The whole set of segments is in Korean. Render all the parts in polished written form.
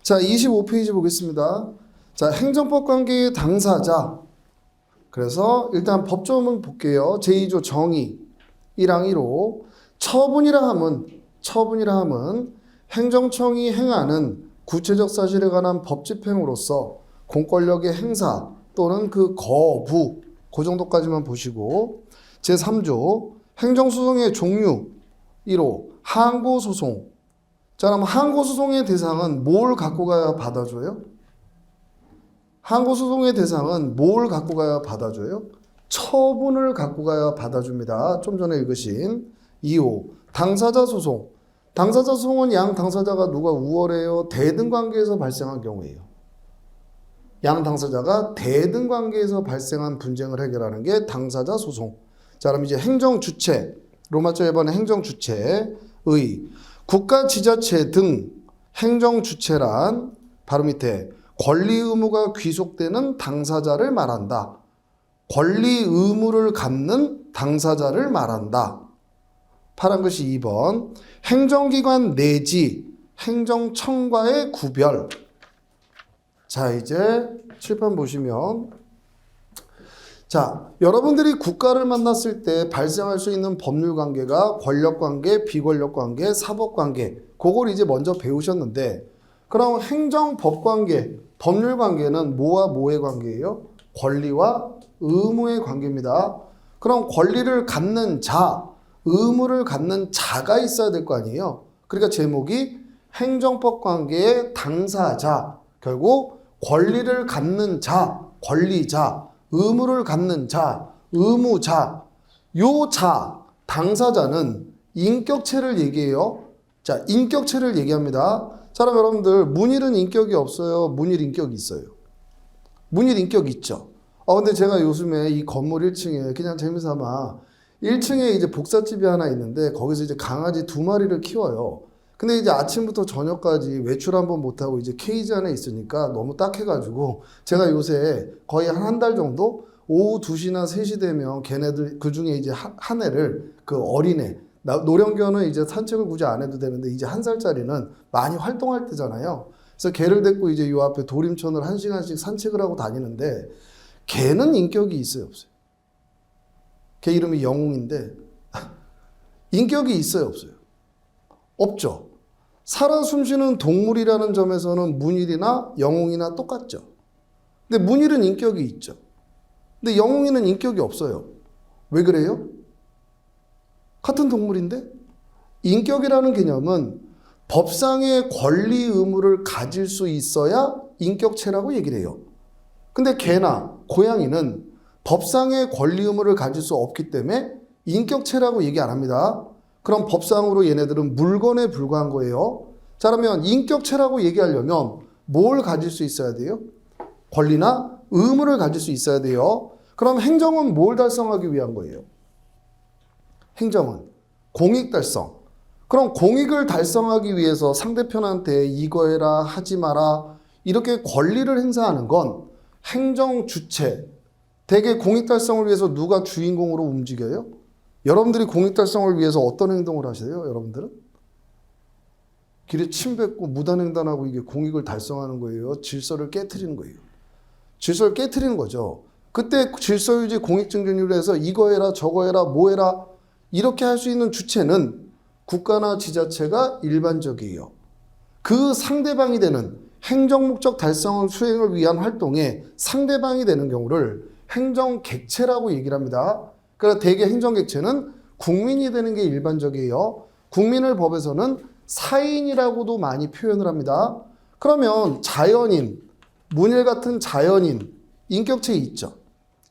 자, 25페이지 보겠습니다. 자, 행정법 관계의 당사자. 그래서 일단 법조문 볼게요. 제2조 정의 1항 1호. 처분이라 함은 행정청이 행하는 구체적 사실에 관한 법 집행으로서 공권력의 행사 또는 그 거부, 그 정도까지만 보시고, 제3조 행정소송의 종류 1호 항고소송. 자, 그럼 항고소송의 대상은 뭘 갖고 가야 받아줘요? 항고소송의 대상은 뭘 갖고 가야 받아줘요? 처분을 갖고 가야 받아줍니다. 좀 전에 읽으신 2호 당사자 소송. 당사자 소송은 양 당사자가 누가 우월해요? 대등 관계에서 발생한 경우예요. 양 당사자가 대등 관계에서 발생한 분쟁을 해결하는 게 당사자 소송. 자, 그럼 이제 행정 주체, 로마자 1번의 행정 주체의 국가 지자체 등 행정 주체란 바로 밑에 권리 의무가 귀속되는 당사자를 말한다. 권리 의무를 갖는 당사자를 말한다. 파란 글씨 2번 행정기관 내지 행정청과의 구별. 자, 이제 칠판 보시면, 자, 여러분들이 국가를 만났을 때 발생할 수 있는 법률 관계가 권력 관계, 비권력 관계, 사법 관계, 그걸 이제 먼저 배우셨는데, 그럼 행정법 관계, 법률 관계는 뭐와 뭐의 관계예요? 권리와 의무의 관계입니다. 그럼 권리를 갖는 자, 의무를 갖는 자가 있어야 될 거 아니에요? 그러니까 제목이 행정법 관계의 당사자, 결국 권리를 갖는 자, 권리자, 의무를 갖는 자, 의무자, 요 자, 당사자는 인격체를 얘기해요. 자, 인격체를 얘기합니다. 자, 그럼 여러분들 문일은 인격이 없어요? 문일 인격이 있어요? 문일 인격 있죠? 근데 제가 요즘에 이 건물 1층에 그냥 재미삼아 1층에 이제 복사집이 하나 있는데 거기서 이제 강아지 2마리를 키워요. 근데 이제 아침부터 저녁까지 외출 한번 못하고 이제 케이지 안에 있으니까 너무 딱해가지고 제가 요새 거의 한 달 정도 오후 2시나 3시 되면 걔네들 그 중에 이제 한 애를 그 어린애, 노령견은 이제 산책을 굳이 안 해도 되는데 이제 1살짜리는 많이 활동할 때잖아요. 그래서 걔를 데리고 이제 요 앞에 도림천을 1시간씩 산책을 하고 다니는데 걔는 인격이 있어요, 없어요? 걔 이름이 영웅인데 인격이 있어요, 없어요? 없죠. 살아 숨쉬는 동물이라는 점에서는 문일이나 영웅이나 똑같죠. 근데 문일은 인격이 있죠. 근데 영웅이는 인격이 없어요. 왜 그래요? 같은 동물인데? 인격이라는 개념은 법상의 권리 의무를 가질 수 있어야 인격체라고 얘기를 해요. 근데 개나 고양이는 법상의 권리 의무를 가질 수 없기 때문에 인격체라고 얘기 안 합니다. 그럼 법상으로 얘네들은 물건에 불과한 거예요. 자, 그러면 인격체라고 얘기하려면 뭘 가질 수 있어야 돼요? 권리나 의무를 가질 수 있어야 돼요. 그럼 행정은 뭘 달성하기 위한 거예요? 행정은 공익 달성. 그럼 공익을 달성하기 위해서 상대편한테 이거 해라, 하지 마라, 이렇게 권리를 행사하는 건 행정 주체. 대개 공익 달성을 위해서 누가 주인공으로 움직여요? 여러분들이 공익 달성을 위해서 어떤 행동을 하세요? 여러분들은? 길에 침 뱉고 무단횡단하고 이게 공익을 달성하는 거예요? 질서를 깨트리는 거예요? 질서를 깨트리는 거죠. 그때 질서유지 공익증진율을 해서 이거 해라, 저거 해라, 뭐 해라 이렇게 할 수 있는 주체는 국가나 지자체가 일반적이에요. 그 상대방이 되는 행정목적 달성 수행을 위한 활동에 상대방이 되는 경우를 행정객체라고 얘기를 합니다. 그래서 대개 행정객체는 국민이 되는 게 일반적이에요. 국민을 법에서는 사인이라고도 많이 표현을 합니다. 그러면 자연인, 문일 같은 자연인, 인격체 있죠?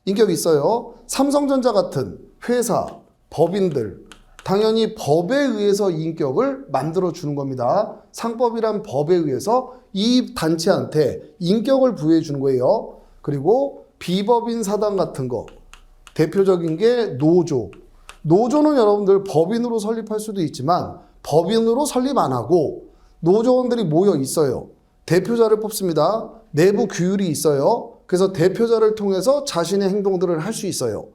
인격이 있어요. 삼성전자 같은 회사, 법인들, 당연히 법에 의해서 인격을 만들어주는 겁니다. 상법이란 법에 의해서 이 단체한테 인격을 부여해주는 거예요. 그리고 비법인 사단 같은 거, 대표적인 게 노조. 노조는 여러분들 법인으로 설립할 수도 있지만 법인으로 설립 안 하고 노조원들이 모여 있어요. 대표자를 뽑습니다. 내부 규율이 있어요. 그래서 대표자를 통해서 자신의 행동들을 할 수 있어요.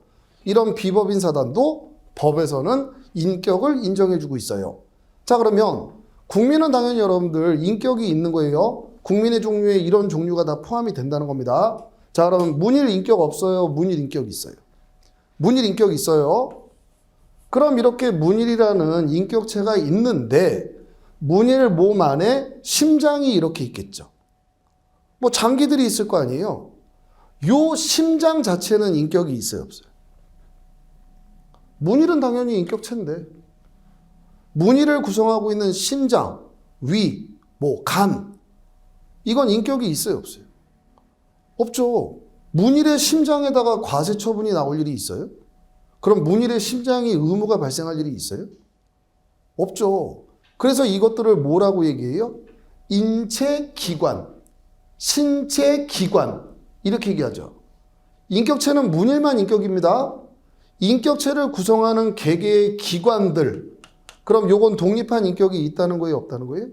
이런 비법인 사단도 법에서는 인격을 인정해주고 있어요. 자, 그러면 국민은 당연히 여러분들 인격이 있는 거예요. 국민의 종류에 이런 종류가 다 포함이 된다는 겁니다. 자, 그럼 문일 인격 없어요? 문일 인격 있어요. 문일 인격 있어요. 그럼 이렇게 문일이라는 인격체가 있는데 문일 몸 안에 심장이 이렇게 있겠죠. 뭐 장기들이 있을 거 아니에요. 요 심장 자체는 인격이 있어요, 없어요? 문일은 당연히 인격체인데 문일을 구성하고 있는 심장, 위, 뭐 간 이건 인격이 있어요, 없어요? 없죠. 문일의 심장에다가 과세 처분이 나올 일이 있어요? 그럼 문일의 심장이 의무가 발생할 일이 있어요? 없죠. 그래서 이것들을 뭐라고 얘기해요? 인체 기관, 신체 기관 이렇게 얘기하죠. 인격체는 문일만 인격입니다. 인격체를 구성하는 개개의 기관들, 그럼 요건 독립한 인격이 있다는 거예요, 없다는 거예요?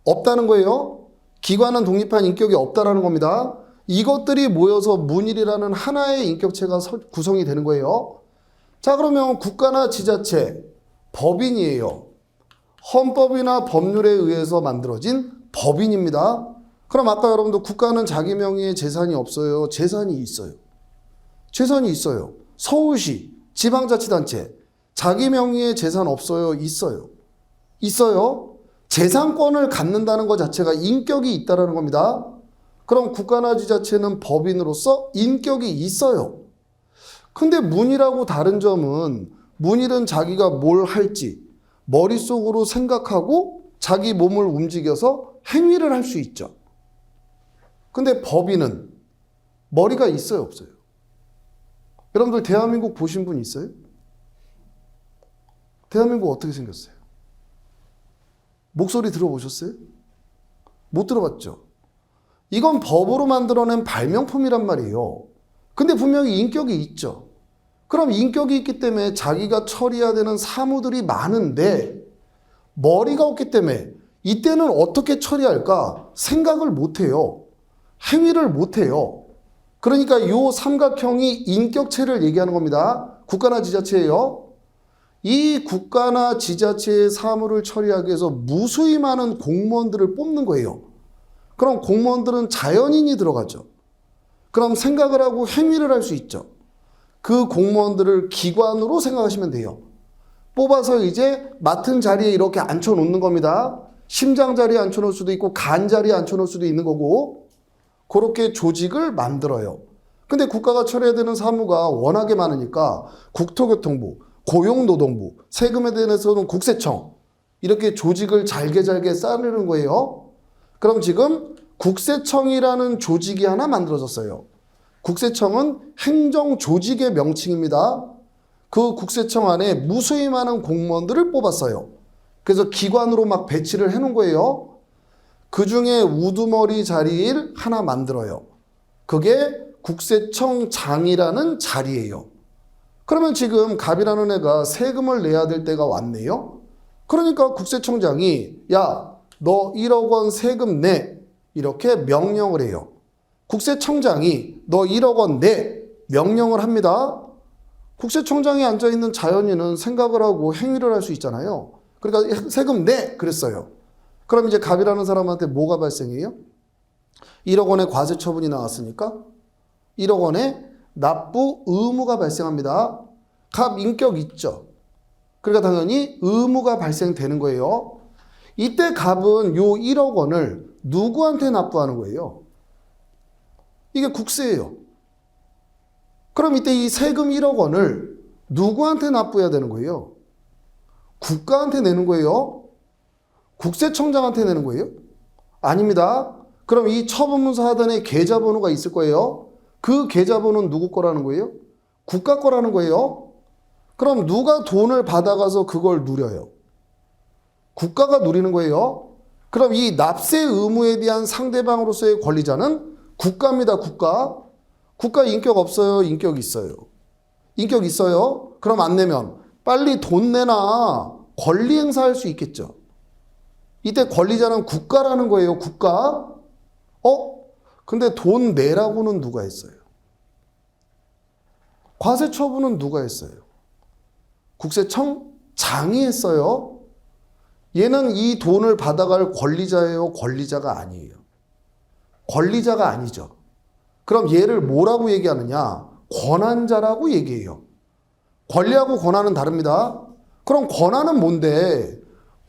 없다는 거예요. 기관은 독립한 인격이 없다라는 겁니다. 이것들이 모여서 문일이라는 하나의 인격체가 구성이 되는 거예요. 자, 그러면 국가나 지자체, 법인이에요. 헌법이나 법률에 의해서 만들어진 법인입니다. 그럼 아까 여러분도 국가는 자기 명의의 재산이 없어요? 재산이 있어요. 재산이 있어요. 서울시, 지방자치단체, 자기 명의의 재산 없어요? 있어요. 있어요. 재산권을 갖는다는 것 자체가 인격이 있다는 겁니다. 그럼 국가나 지자체는 법인으로서 인격이 있어요. 근데 문이라고 다른 점은 문일은 자기가 뭘 할지 머릿속으로 생각하고 자기 몸을 움직여서 행위를 할 수 있죠. 근데 법인은 머리가 있어요, 없어요? 여러분들 대한민국 보신 분 있어요? 대한민국 어떻게 생겼어요? 목소리 들어보셨어요? 못 들어봤죠? 이건 법으로 만들어낸 발명품이란 말이에요. 근데 분명히 인격이 있죠. 그럼 인격이 있기 때문에 자기가 처리해야 되는 사무들이 많은데 머리가 없기 때문에 이때는 어떻게 처리할까 생각을 못해요. 행위를 못해요. 그러니까 이 삼각형이 인격체를 얘기하는 겁니다. 국가나 지자체예요. 이 국가나 지자체의 사무를 처리하기 위해서 무수히 많은 공무원들을 뽑는 거예요. 그럼 공무원들은 자연인이 들어가죠. 그럼 생각을 하고 행위를 할 수 있죠. 그 공무원들을 기관으로 생각하시면 돼요. 뽑아서 이제 맡은 자리에 이렇게 앉혀놓는 겁니다. 심장 자리에 앉혀놓을 수도 있고 간 자리에 앉혀놓을 수도 있는 거고 그렇게 조직을 만들어요. 근데 국가가 처리해야 되는 사무가 워낙에 많으니까 국토교통부, 고용노동부, 세금에 대해서는 국세청 이렇게 조직을 잘게 쌓는 거예요. 그럼 지금 국세청이라는 조직이 하나 만들어졌어요. 국세청은 행정조직의 명칭입니다. 그 국세청 안에 무수히 많은 공무원들을 뽑았어요. 그래서 기관으로 막 배치를 해놓은 거예요. 그 중에 우두머리 자리를 하나 만들어요. 그게 국세청장이라는 자리예요. 그러면 지금 갑이라는 애가 세금을 내야 될 때가 왔네요. 그러니까 국세청장이 야, 너 1억 원 세금 내 이렇게 명령을 해요. 국세청장이 너 1억 원 내 명령을 합니다. 국세청장이 앉아있는 자연인은 생각을 하고 행위를 할 수 있잖아요. 그러니까 세금 내 그랬어요. 그럼 이제 갑이라는 사람한테 뭐가 발생해요? 1억 원의 과세 처분이 나왔으니까 1억 원의 납부 의무가 발생합니다. 갑 인격 있죠. 그러니까 당연히 의무가 발생되는 거예요. 이때 갑은 요 1억 원을 누구한테 납부하는 거예요? 이게 국세예요. 그럼 이때 이 세금 1억 원을 누구한테 납부해야 되는 거예요? 국가한테 내는 거예요? 국세청장한테 내는 거예요? 아닙니다. 그럼 이 처분문서 하단에 계좌번호가 있을 거예요. 그 계좌번호는 누구 거라는 거예요? 국가 거라는 거예요. 그럼 누가 돈을 받아가서 그걸 누려요? 국가가 누리는 거예요. 그럼 이 납세 의무에 대한 상대방으로서의 권리자는 국가입니다. 국가. 국가 인격 없어요? 인격 있어요? 인격 있어요? 그럼 안 내면 빨리 돈 내놔. 권리 행사할 수 있겠죠. 이때 권리자는 국가라는 거예요. 국가. 근데 돈 내라고는 누가 했어요? 과세 처분은 누가 했어요? 국세청장이 했어요. 얘는 이 돈을 받아갈 권리자예요? 권리자가 아니에요? 권리자가 아니죠. 그럼 얘를 뭐라고 얘기하느냐? 권한자라고 얘기해요. 권리하고 권한은 다릅니다. 그럼 권한은 뭔데?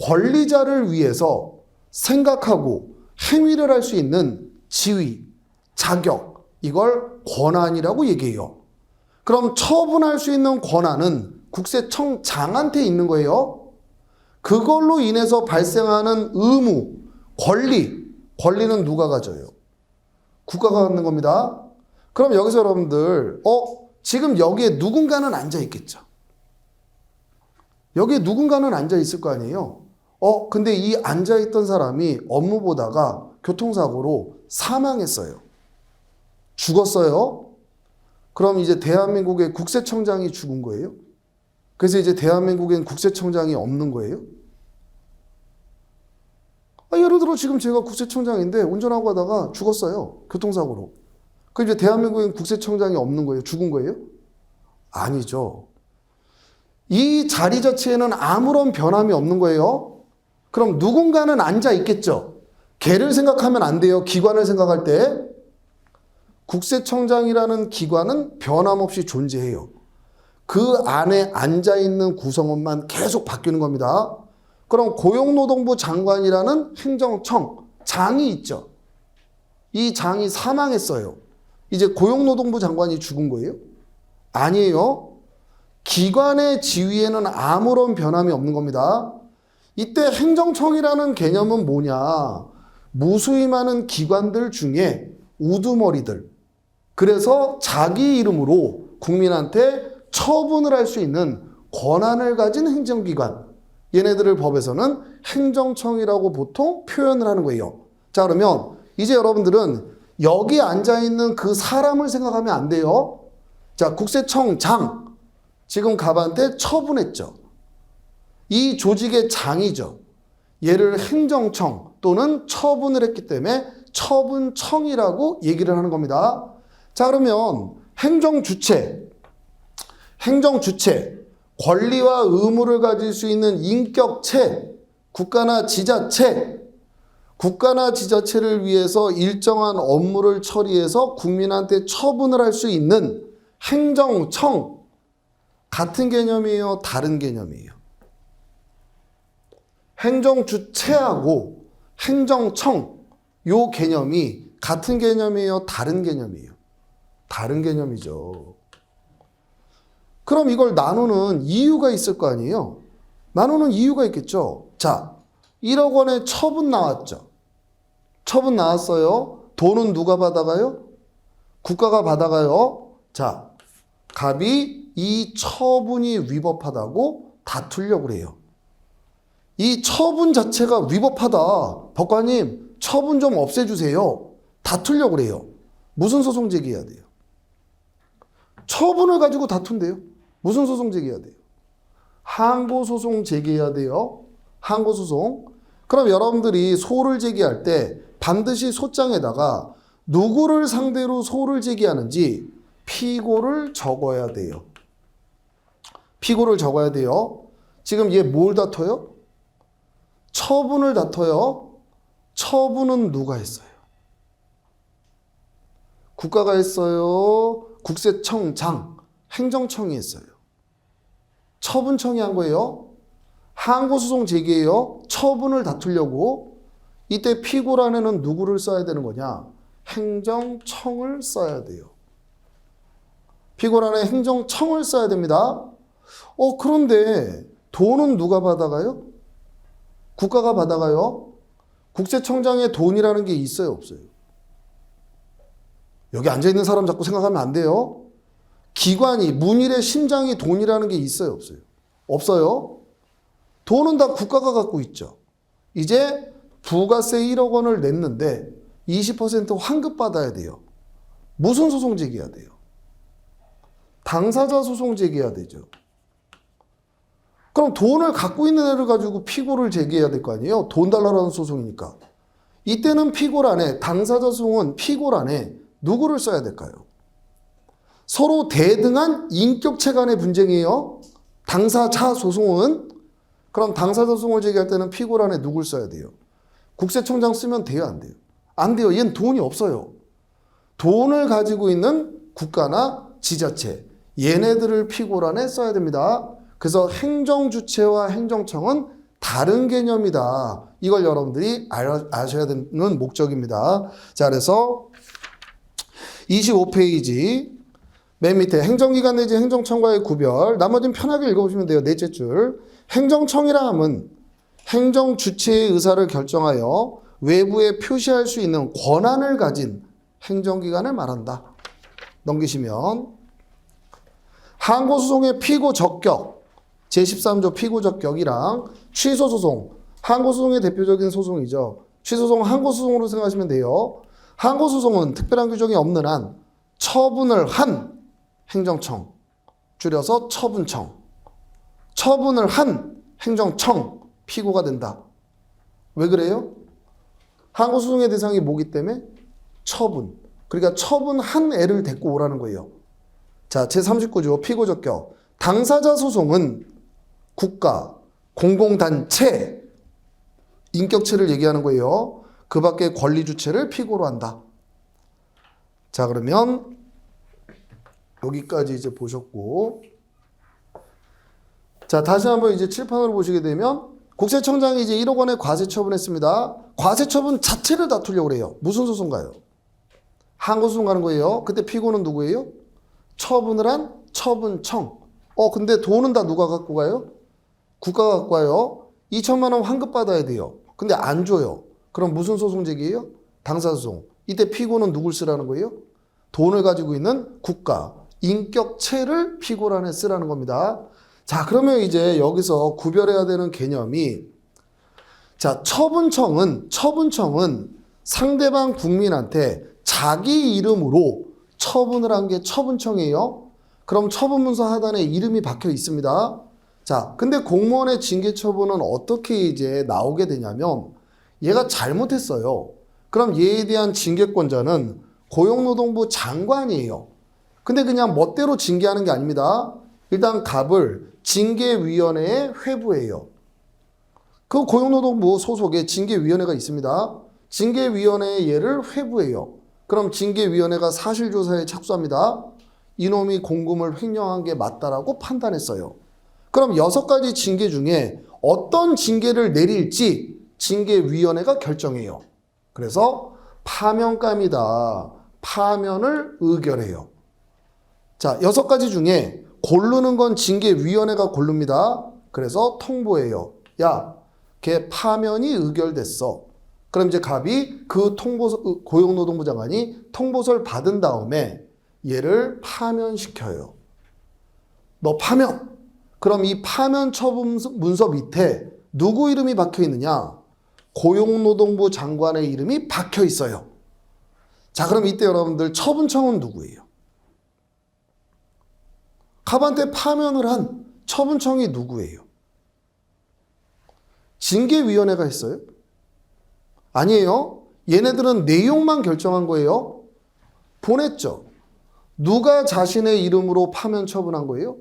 권리자를 위해서 생각하고 행위를 할 수 있는 지위, 자격, 이걸 권한이라고 얘기해요. 그럼 처분할 수 있는 권한은 국세청장한테 있는 거예요. 그걸로 인해서 발생하는 의무, 권리는 누가 가져요? 국가가 갖는 겁니다. 그럼 여기서 여러분들 지금 여기에 누군가는 앉아 있겠죠. 여기에 누군가는 앉아 있을 거 아니에요. 근데 이 앉아 있던 사람이 업무 보다가 교통사고로 사망했어요. 죽었어요. 그럼 이제 대한민국의 국세청장이 죽은 거예요? 그래서 이제 대한민국엔 국세청장이 없는 거예요? 예를 들어 지금 제가 국세청장인데 운전하고 가다가 죽었어요. 교통사고로. 그럼 이제 대한민국엔 국세청장이 없는 거예요? 죽은 거예요? 아니죠. 이 자리 자체에는 아무런 변함이 없는 거예요. 그럼 누군가는 앉아 있겠죠. 걔를 생각하면 안 돼요. 기관을 생각할 때. 국세청장이라는 기관은 변함없이 존재해요. 그 안에 앉아 있는 구성원만 계속 바뀌는 겁니다. 그럼 고용노동부 장관이라는 행정청 장이 있죠. 이 장이 사망했어요. 이제 고용노동부 장관이 죽은 거예요? 아니에요. 기관의 지위에는 아무런 변함이 없는 겁니다. 이때 행정청이라는 개념은 뭐냐? 무수히 많은 기관들 중에 우두머리들. 그래서 자기 이름으로 국민한테 처분을 할 수 있는 권한을 가진 행정기관. 얘네들을 법에서는 행정청이라고 보통 표현을 하는 거예요. 자, 그러면 이제 여러분들은 여기 앉아있는 그 사람을 생각하면 안 돼요. 자, 국세청장. 지금 갑한테 처분했죠. 이 조직의 장이죠. 얘를 행정청 또는 처분을 했기 때문에 처분청이라고 얘기를 하는 겁니다. 자, 그러면 행정주체, 권리와 의무를 가질 수 있는 인격체, 국가나 지자체를 위해서 일정한 업무를 처리해서 국민한테 처분을 할 수 있는 행정청, 같은 개념이에요? 다른 개념이에요? 행정주체하고 행정청, 요 개념이 같은 개념이에요? 다른 개념이에요? 다른 개념이죠. 그럼 이걸 나누는 이유가 있을 거 아니에요? 나누는 이유가 있겠죠. 자, 1억 원의 처분 나왔죠. 처분 나왔어요. 돈은 누가 받아가요? 국가가 받아가요. 자, 갑이 이 처분이 위법하다고 다투려고 그래요. 이 처분 자체가 위법하다. 법관님, 처분 좀 없애주세요. 다투려고 그래요. 무슨 소송 제기해야 돼요? 처분을 가지고 다툰대요. 무슨 소송 제기해야 돼요? 항고소송 제기해야 돼요. 항고소송. 그럼 여러분들이 소를 제기할 때 반드시 소장에다가 누구를 상대로 소를 제기하는지 피고를 적어야 돼요. 피고를 적어야 돼요. 지금 얘 뭘 다퉈요? 처분을 다퉈요. 처분은 누가 했어요? 국가가 했어요. 국세청장, 행정청이 했어요. 처분청이 한 거예요. 항고소송 제기해요. 처분을 다투려고. 이때 피고란에는 누구를 써야 되는 거냐? 행정청을 써야 돼요. 피고란에 행정청을 써야 됩니다. 그런데 돈은 누가 받아가요? 국가가 받아가요. 국세청장에 돈이라는 게 있어요, 없어요? 여기 앉아있는 사람 자꾸 생각하면 안 돼요. 기관이, 문일의 심장이 돈이라는 게 있어요, 없어요? 없어요. 돈은 다 국가가 갖고 있죠. 이제 부가세 1억 원을 냈는데 20% 환급받아야 돼요. 무슨 소송 제기해야 돼요? 당사자 소송 제기해야 되죠. 그럼 돈을 갖고 있는 애를 가지고 피고를 제기해야 될 거 아니에요? 돈 달라라는 소송이니까. 이때는 피고란에, 당사자 소송은 피고란에 누구를 써야 될까요? 서로 대등한 인격체 간의 분쟁이에요. 당사자 소송은. 그럼 당사자 소송을 제기할 때는 피고란에 누굴 써야 돼요? 국세청장 쓰면 돼요, 안 돼요? 안 돼요. 얘는 돈이 없어요. 돈을 가지고 있는 국가나 지자체, 얘네들을 피고란에 써야 됩니다. 그래서 행정주체와 행정청은 다른 개념이다. 이걸 여러분들이 아셔야 되는 목적입니다. 자, 그래서 25페이지 맨 밑에 행정기관 내지 행정청과의 구별, 나머지는 편하게 읽어보시면 돼요. 넷째 줄. 행정청이라 함은 행정주체의 의사를 결정하여 외부에 표시할 수 있는 권한을 가진 행정기관을 말한다. 넘기시면 항고소송의 피고적격, 제13조 피고적격이랑 취소소송, 항고소송의 대표적인 소송이죠. 취소소송 항고소송으로 생각하시면 돼요. 항고소송은 특별한 규정이 없는 한 처분을 한 행정청, 줄여서 처분청, 처분을 한 행정청, 피고가 된다. 왜 그래요? 항고소송의 대상이 뭐기 때문에? 처분. 그러니까 처분한 애를 데리고 오라는 거예요. 자, 제39조 피고적격. 당사자 소송은 국가, 공공단체, 인격체를 얘기하는 거예요. 그 밖에 권리주체를 피고로 한다. 자, 그러면 여기까지 이제 보셨고, 자, 다시 한번 이제 칠판으로 보시게 되면 국세청장이 이제 1억 원의 과세 처분했습니다. 과세 처분 자체를 다투려고 그래요. 무슨 소송가요? 항고소송 가는 거예요. 그때 피고는 누구예요? 처분을 한 처분청. 근데 돈은 다 누가 갖고 가요? 국가가 갖고 가요. 2천만 원 환급 받아야 돼요. 근데 안 줘요. 그럼 무슨 소송 제기예요? 당사소송. 이때 피고는 누굴 쓰라는 거예요? 돈을 가지고 있는 국가, 인격체를 피고란에 쓰라는 겁니다. 자, 그러면 이제 여기서 구별해야 되는 개념이, 자, 처분청은 상대방 국민한테 자기 이름으로 처분을 한 게 처분청이에요. 그럼 처분문서 하단에 이름이 박혀 있습니다. 자, 근데 공무원의 징계처분은 어떻게 이제 나오게 되냐면, 얘가 잘못했어요. 그럼 얘에 대한 징계권자는 고용노동부 장관이에요. 근데 그냥 멋대로 징계하는 게 아닙니다. 일단 갑을 징계위원회에 회부해요. 그 고용노동부 소속에 징계위원회가 있습니다. 징계위원회에 얘를 회부해요. 그럼 징계위원회가 사실조사에 착수합니다. 이놈이 공금을 횡령한 게 맞다라고 판단했어요. 그럼 6가지 징계 중에 어떤 징계를 내릴지 징계위원회가 결정해요. 그래서 파면감이다. 파면을 의결해요. 자, 6가지 중에 고르는 건 징계위원회가 고릅니다. 그래서 통보해요. 야, 걔 파면이 의결됐어. 그럼 이제 갑이 그 고용노동부 장관이 통보서를 받은 다음에 얘를 파면시켜요. 너 파면. 그럼 이 파면 처분 문서 밑에 누구 이름이 박혀 있느냐? 고용노동부 장관의 이름이 박혀 있어요. 자, 그럼 이때 여러분들 처분청은 누구예요? 갑한테 파면을 한 처분청이 누구예요? 징계위원회가 했어요? 아니에요. 얘네들은 내용만 결정한 거예요. 보냈죠. 누가 자신의 이름으로 파면 처분한 거예요?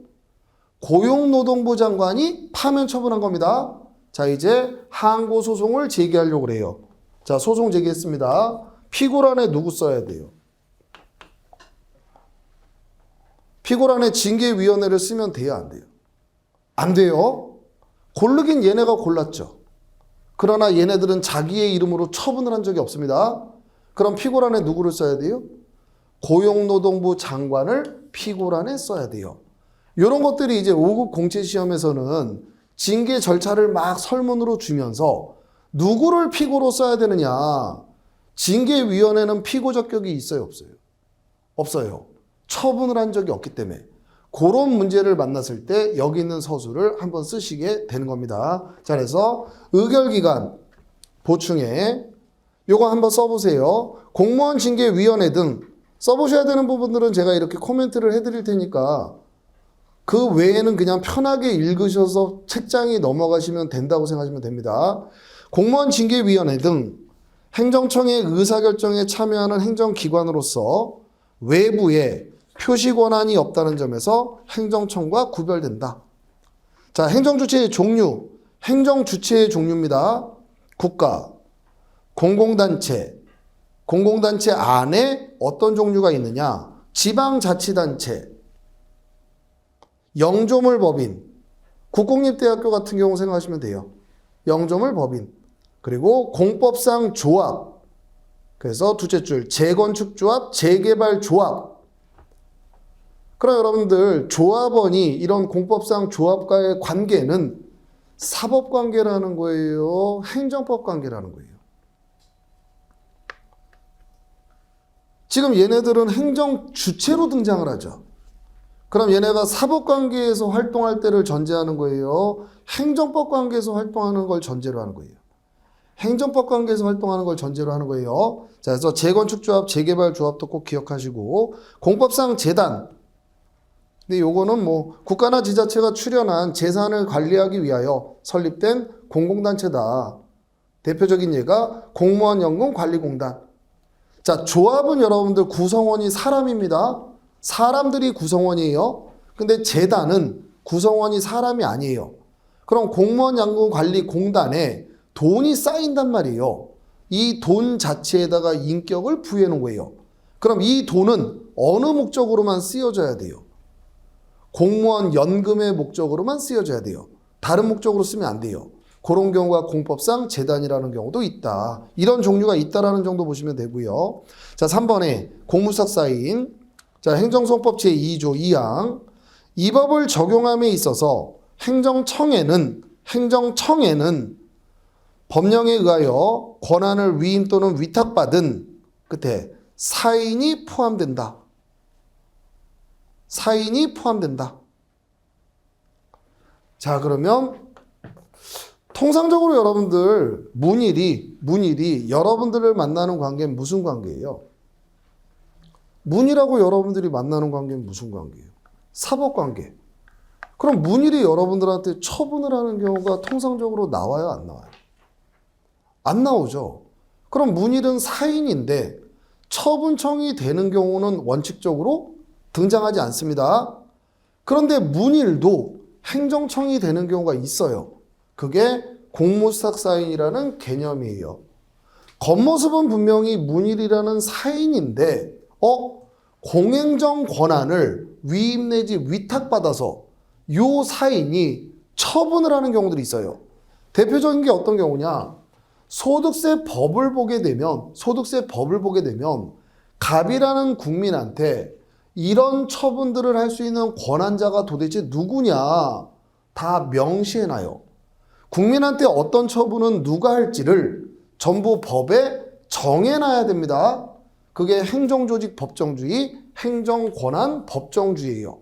고용노동부 장관이 파면 처분한 겁니다. 자, 이제 항고소송을 제기하려고 그래요. 자, 소송 제기했습니다. 피고란에 누구 써야 돼요? 피고란에 징계위원회를 쓰면 돼요, 안 돼요? 안 돼요. 고르긴 얘네가 골랐죠. 그러나 얘네들은 자기의 이름으로 처분을 한 적이 없습니다. 그럼 피고란에 누구를 써야 돼요? 고용노동부 장관을 피고란에 써야 돼요. 이런 것들이 이제 5급 공채시험에서는 징계 절차를 막 설문으로 주면서 누구를 피고로 써야 되느냐. 징계위원회는 피고 적격이 있어요, 없어요? 없어요. 처분을 한 적이 없기 때문에. 그런 문제를 만났을 때 여기 있는 서술을 한번 쓰시게 되는 겁니다. 자, 그래서 의결기간 보충에 요거 한번 써보세요. 공무원 징계위원회 등 써보셔야 되는 부분들은 제가 이렇게 코멘트를 해드릴 테니까 그 외에는 그냥 편하게 읽으셔서 책장이 넘어가시면 된다고 생각하시면 됩니다. 공무원 징계위원회 등 행정청의 의사결정에 참여하는 행정기관으로서 외부에 표시 권한이 없다는 점에서 행정청과 구별된다. 자, 행정주체의 종류. 행정주체의 종류입니다. 국가, 공공단체, 공공단체 안에 어떤 종류가 있느냐? 지방자치단체, 영조물법인, 국공립대학교 같은 경우 생각하시면 돼요. 영조물법인, 그리고 공법상 조합, 그래서 둘째 줄 재건축조합, 재개발조합. 그럼 여러분들 조합원이 이런 공법상 조합과의 관계는 사법관계라는 거예요? 행정법관계라는 거예요? 지금 얘네들은 행정 주체로 등장을 하죠. 그럼 얘네가 사법관계에서 활동할 때를 전제하는 거예요? 행정법 관계에서 활동하는 걸 전제로 하는 거예요? 행정법 관계에서 활동하는 걸 전제로 하는 거예요. 자, 그래서 재건축조합, 재개발조합도 꼭 기억하시고, 공법상 재단. 근데 요거는 뭐 국가나 지자체가 출연한 재산을 관리하기 위하여 설립된 공공단체다. 대표적인 예가 공무원연금관리공단. 자, 조합은 여러분들 구성원이 사람입니다. 사람들이 구성원이에요. 근데 재단은 구성원이 사람이 아니에요. 그럼 공무원연금관리공단에 돈이 쌓인단 말이에요. 이 돈 자체에다가 인격을 부여해 놓은 거예요. 그럼 이 돈은 어느 목적으로만 쓰여져야 돼요? 공무원 연금의 목적으로만 쓰여져야 돼요. 다른 목적으로 쓰면 안 돼요. 그런 경우가 공법상 재단이라는 경우도 있다. 이런 종류가 있다라는 정도 보시면 되고요. 자, 3번에 공무사 사인. 자, 행정소송법 제2조 2항. 이 법을 적용함에 있어서 행정청에는 법령에 의하여 권한을 위임 또는 위탁받은 끝에 사인이 포함된다. 사인이 포함된다. 자, 그러면 통상적으로 여러분들 문일이 여러분들을 만나는 관계는 무슨 관계예요? 문일하고 여러분들이 만나는 관계는 무슨 관계예요? 사법관계. 그럼 문일이 여러분들한테 처분을 하는 경우가 통상적으로 나와요, 안 나와요? 안 나오죠. 그럼 문일은 사인인데 처분청이 되는 경우는 원칙적으로 등장하지 않습니다. 그런데 문일도 행정청이 되는 경우가 있어요. 그게 공무수탁 사인이라는 개념이에요. 겉모습은 분명히 문일이라는 사인인데 공행정 권한을 위임 내지 위탁받아서 요 사인이 처분을 하는 경우들이 있어요. 대표적인 게 어떤 경우냐? 소득세 법을 보게 되면 갑이라는 국민한테 이런 처분들을 할 수 있는 권한자가 도대체 누구냐? 다 명시해놔요. 국민한테 어떤 처분은 누가 할지를 전부 법에 정해놔야 됩니다. 그게 행정조직 법정주의, 행정권한 법정주의예요.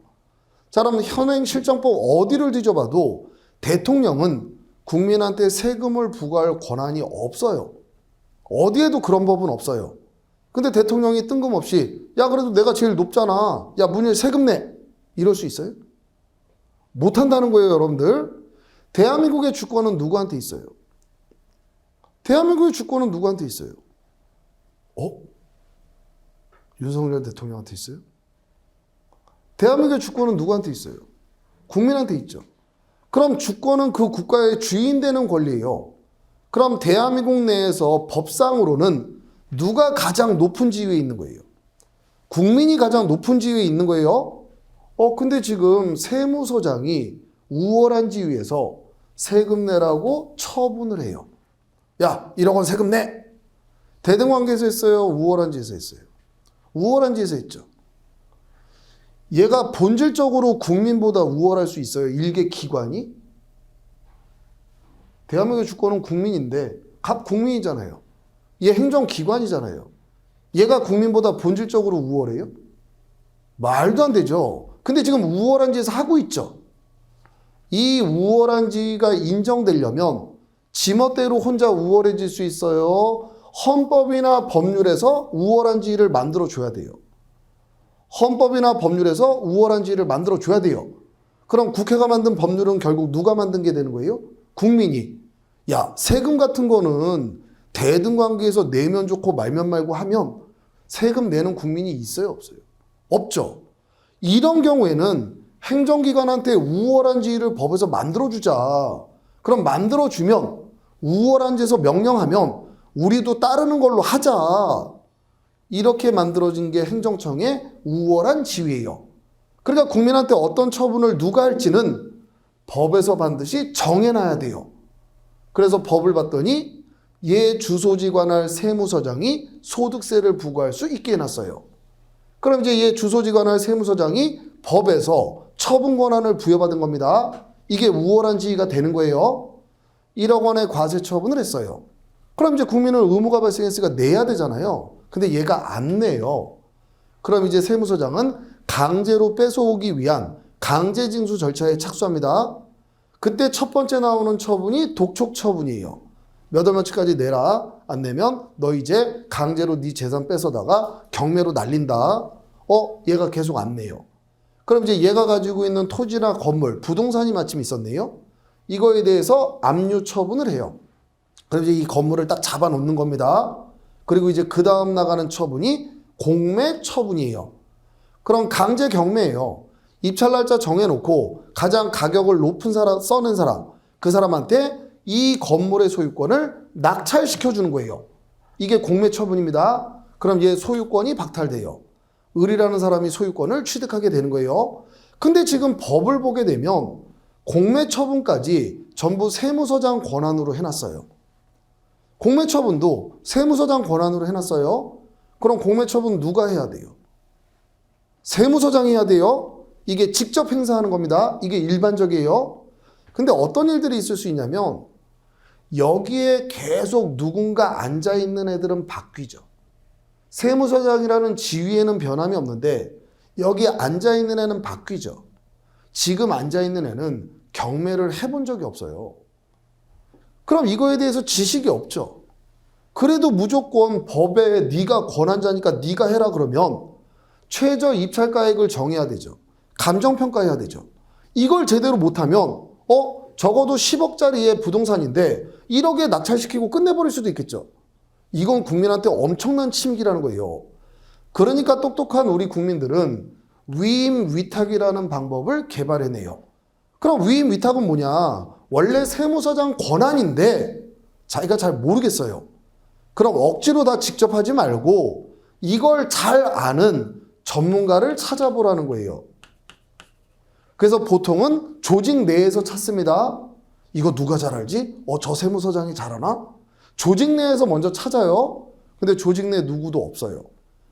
자, 그럼 현행실정법 어디를 뒤져봐도 대통령은 국민한테 세금을 부과할 권한이 없어요. 어디에도 그런 법은 없어요. 근데 대통령이 뜬금없이 야, 그래도 내가 제일 높잖아. 야, 문일 세금 내. 이럴 수 있어요? 못한다는 거예요, 여러분들. 대한민국의 주권은 누구한테 있어요? 대한민국의 주권은 누구한테 있어요? 윤석열 대통령한테 있어요? 대한민국의 주권은 누구한테 있어요? 국민한테 있죠. 그럼 주권은 그 국가의 주인 되는 권리예요. 그럼 대한민국 내에서 법상으로는 누가 가장 높은 지위에 있는 거예요? 국민이 가장 높은 지위에 있는 거예요? 근데 지금 세무서장이 우월한 지위에서 세금 내라고 처분을 해요. 야, 1억 원 세금 내! 대등관계에서 했어요? 우월한 지에서 했어요? 우월한 지에서 했죠. 얘가 본질적으로 국민보다 우월할 수 있어요? 일개 기관이? 대한민국의 주권은 국민인데 갑 국민이잖아요. 얘 행정기관이잖아요. 얘가 국민보다 본질적으로 우월해요? 말도 안 되죠. 근데 지금 우월한 지에서 하고 있죠. 이 우월한 지가 인정되려면 지멋대로 혼자 우월해질 수 있어요? 헌법이나 법률에서 우월한 지위를 만들어줘야 돼요. 헌법이나 법률에서 우월한 지위를 만들어줘야 돼요. 그럼 국회가 만든 법률은 결국 누가 만든 게 되는 거예요? 국민이. 야, 세금 같은 거는 대등관계에서 내면 좋고 말면 말고 하면 세금 내는 국민이 있어요, 없어요? 없죠. 이런 경우에는 행정기관한테 우월한 지위를 법에서 만들어주자. 그럼 만들어주면 우월한 지에서 명령하면 우리도 따르는 걸로 하자. 이렇게 만들어진 게 행정청의 우월한 지위예요. 그러니까 국민한테 어떤 처분을 누가 할지는 법에서 반드시 정해놔야 돼요. 그래서 법을 봤더니 얘 주소지 관할 세무서장이 소득세를 부과할 수 있게 해놨어요. 그럼 이제 얘 주소지 관할 세무서장이 법에서 처분 권한을 부여받은 겁니다. 이게 우월한 지위가 되는 거예요. 1억 원의 과세 처분을 했어요. 그럼 이제 국민은 의무가 발생했으니까 내야 되잖아요. 근데 얘가 안 내요. 그럼 이제 세무서장은 강제로 뺏어오기 위한 강제징수 절차에 착수합니다. 그때 첫 번째 나오는 처분이 독촉 처분이에요. 몇 월 며칠까지 내라. 안 내면 너 이제 강제로 네 재산 뺏어다가 경매로 날린다. 얘가 계속 안 내요. 그럼 이제 얘가 가지고 있는 토지나 건물, 부동산이 마침 있었네요. 이거에 대해서 압류 처분을 해요. 그럼 이제 이 건물을 딱 잡아 놓는 겁니다. 그리고 이제 그 다음 나가는 처분이 공매 처분이에요. 그럼 강제 경매예요. 입찰 날짜 정해놓고 가장 가격을 높은 사람, 써낸 사람, 그 사람한테 이 건물의 소유권을 낙찰시켜 주는 거예요. 이게 공매 처분입니다. 그럼 얘 소유권이 박탈돼요. 을이라는 사람이 소유권을 취득하게 되는 거예요. 근데 지금 법을 보게 되면 공매 처분까지 전부 세무서장 권한으로 해놨어요. 공매 처분도 세무서장 권한으로 해놨어요. 그럼 공매 처분 누가 해야 돼요? 세무서장이 해야 돼요. 이게 직접 행사하는 겁니다. 이게 일반적이에요. 근데 어떤 일들이 있을 수 있냐면 여기에 계속 누군가 앉아있는 애들은 바뀌죠. 세무서장이라는 지위에는 변함이 없는데 여기 앉아있는 애는 바뀌죠. 지금 앉아있는 애는 경매를 해본 적이 없어요. 그럼 이거에 대해서 지식이 없죠. 그래도 무조건 법에 네가 권한자니까 네가 해라 그러면 최저 입찰가액을 정해야 되죠. 감정평가해야 되죠. 이걸 제대로 못하면 적어도 10억짜리의 부동산인데 1억에 낙찰시키고 끝내버릴 수도 있겠죠. 이건 국민한테 엄청난 침기라는 거예요. 그러니까 똑똑한 우리 국민들은 위임 위탁이라는 방법을 개발해내요. 그럼 위임 위탁은 뭐냐? 원래 세무서장 권한인데 자기가 잘 모르겠어요. 그럼 억지로 다 직접 하지 말고 이걸 잘 아는 전문가를 찾아보라는 거예요. 그래서 보통은 조직 내에서 찾습니다. 이거 누가 잘 알지? 저 세무서장이 잘하나? 조직 내에서 먼저 찾아요. 근데 조직 내에 누구도 없어요.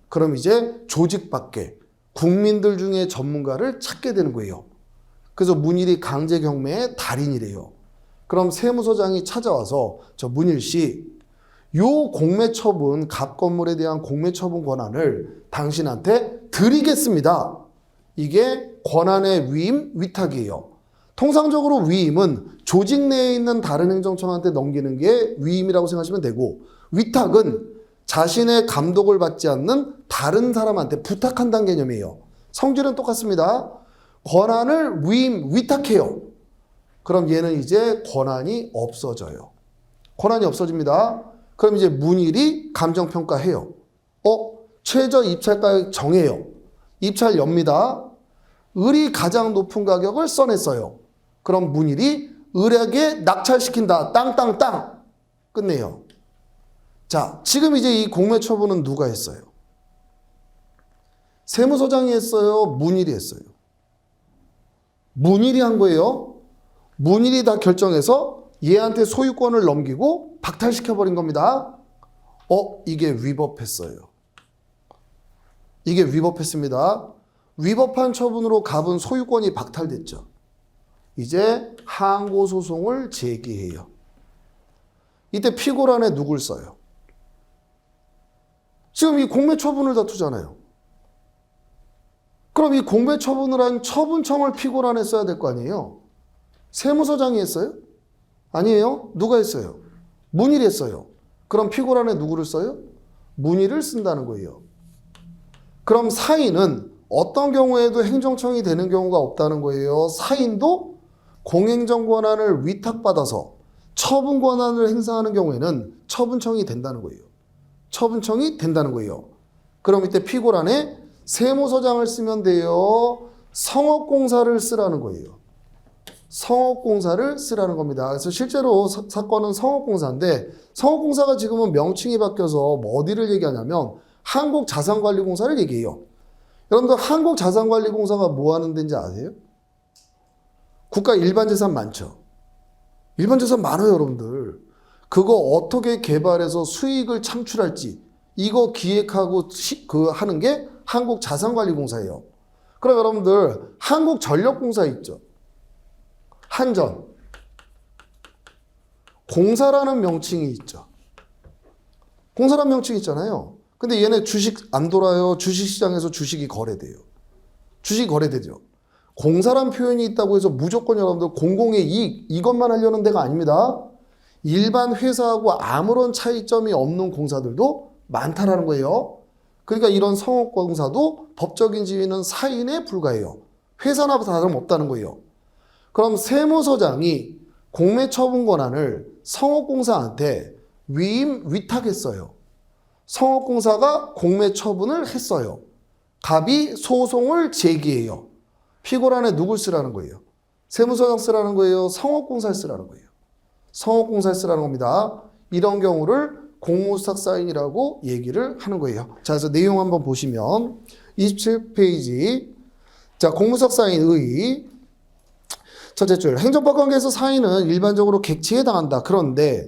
그럼 이제 조직 밖에 국민들 중에 전문가를 찾게 되는 거예요. 그래서 문일이 강제 경매의 달인이래요. 그럼 세무서장이 찾아와서 저 문일 씨, 요 공매 처분, 갑 건물에 대한 공매 처분 권한을 당신한테 드리겠습니다. 이게 권한의 위임, 위탁이에요. 통상적으로 위임은 조직 내에 있는 다른 행정청한테 넘기는 게 위임이라고 생각하시면 되고, 위탁은 자신의 감독을 받지 않는 다른 사람한테 부탁한다는 개념이에요. 성질은 똑같습니다. 권한을 위임, 위탁해요. 그럼 얘는 이제 권한이 없어져요. 권한이 없어집니다. 그럼 이제 문일이 감정평가해요. 최저 입찰가액 정해요. 입찰 엽니다. 을이 가장 높은 가격을 써냈어요. 그럼 문일이 을에게 낙찰시킨다. 땅땅땅. 끝내요. 자, 지금 이제 이 공매 처분은 누가 했어요? 세무서장이 했어요? 문일이 했어요? 문일이 한 거예요. 문일이 다 결정해서 얘한테 소유권을 넘기고 박탈시켜버린 겁니다. 이게 위법했어요. 이게 위법했습니다. 위법한 처분으로 갑은 소유권이 박탈됐죠. 이제 항고소송을 제기해요. 이때 피고란에 누굴 써요? 지금 이 공매 처분을 다투잖아요. 그럼 이 공매 처분을 한 처분청을 피고란에 써야 될 거 아니에요? 세무서장이 했어요? 아니에요. 누가 했어요? 문일이 했어요. 그럼 피고란에 누구를 써요? 문일을 쓴다는 거예요. 그럼 사인은 어떤 경우에도 행정청이 되는 경우가 없다는 거예요. 사인도 공행정 권한을 위탁받아서 처분 권한을 행사하는 경우에는 처분청이 된다는 거예요. 처분청이 된다는 거예요. 그럼 이때 피고란에 세무서장을 쓰면 돼요. 성업공사를 쓰라는 거예요. 성업공사를 쓰라는 겁니다. 그래서 실제로 사건은 성업공사인데 성업공사가 지금은 명칭이 바뀌어서 어디를 얘기하냐면 한국자산관리공사를 얘기해요. 여러분들 한국자산관리공사가 뭐 하는 데인지 아세요? 국가 일반재산 많죠? 일반재산 많아요, 여러분들. 그거 어떻게 개발해서 수익을 창출할지 이거 기획하고 하는 게 한국자산관리공사예요. 그럼 여러분들 한국전력공사 있죠? 한전. 공사라는 명칭이 있죠. 공사라는 명칭이 있잖아요. 근데 얘네 주식 안 돌아요. 주식시장에서 주식이 거래돼요. 주식이 거래되죠. 공사란 표현이 있다고 해서 무조건 여러분들 공공의 이익 이것만 하려는 데가 아닙니다. 일반 회사하고 아무런 차이점이 없는 공사들도 많다라는 거예요. 그러니까 이런 성업공사도 법적인 지위는 사인에 불과해요. 회사나 다름없다는 거예요. 그럼 세무서장이 공매처분 권한을 성업공사한테 위탁했어요. 성업공사가 공매처분을 했어요. 갑이 소송을 제기해요. 피고란에 누굴 쓰라는 거예요? 세무서장 쓰라는 거예요? 성업공사를 쓰라는 거예요? 성업공사를 쓰라는 겁니다. 이런 경우를 공무수탁 사인이라고 얘기를 하는 거예요. 자, 그래서 내용 한번 보시면 27페이지. 자, 공무수탁 사인의 첫째 줄. 행정법 관계에서 사인은 일반적으로 객치에 해당한다. 그런데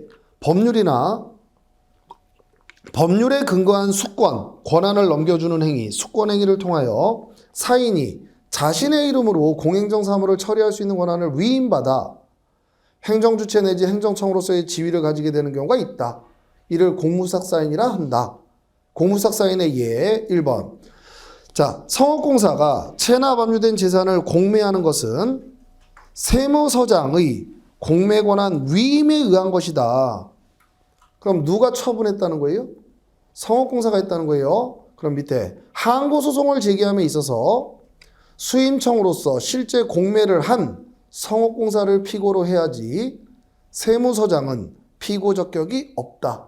법률에 근거한 수권, 권한을 넘겨주는 행위, 수권 행위를 통하여 사인이 자신의 이름으로 공행정 사무를 처리할 수 있는 권한을 위임받아 행정주체 내지 행정청으로서의 지위를 가지게 되는 경우가 있다. 이를 공무수탁 사인이라 한다. 공무수탁 사인의 예 1번. 자, 성업공사가 체납 압류된 재산을 공매하는 것은 세무서장의 공매 권한 위임에 의한 것이다. 그럼 누가 처분했다는 거예요? 성업공사가 했다는 거예요. 그럼 밑에 항고소송을 제기함에 있어서 수임청으로서 실제 공매를 한 성업공사를 피고로 해야지 세무서장은 피고 적격이 없다.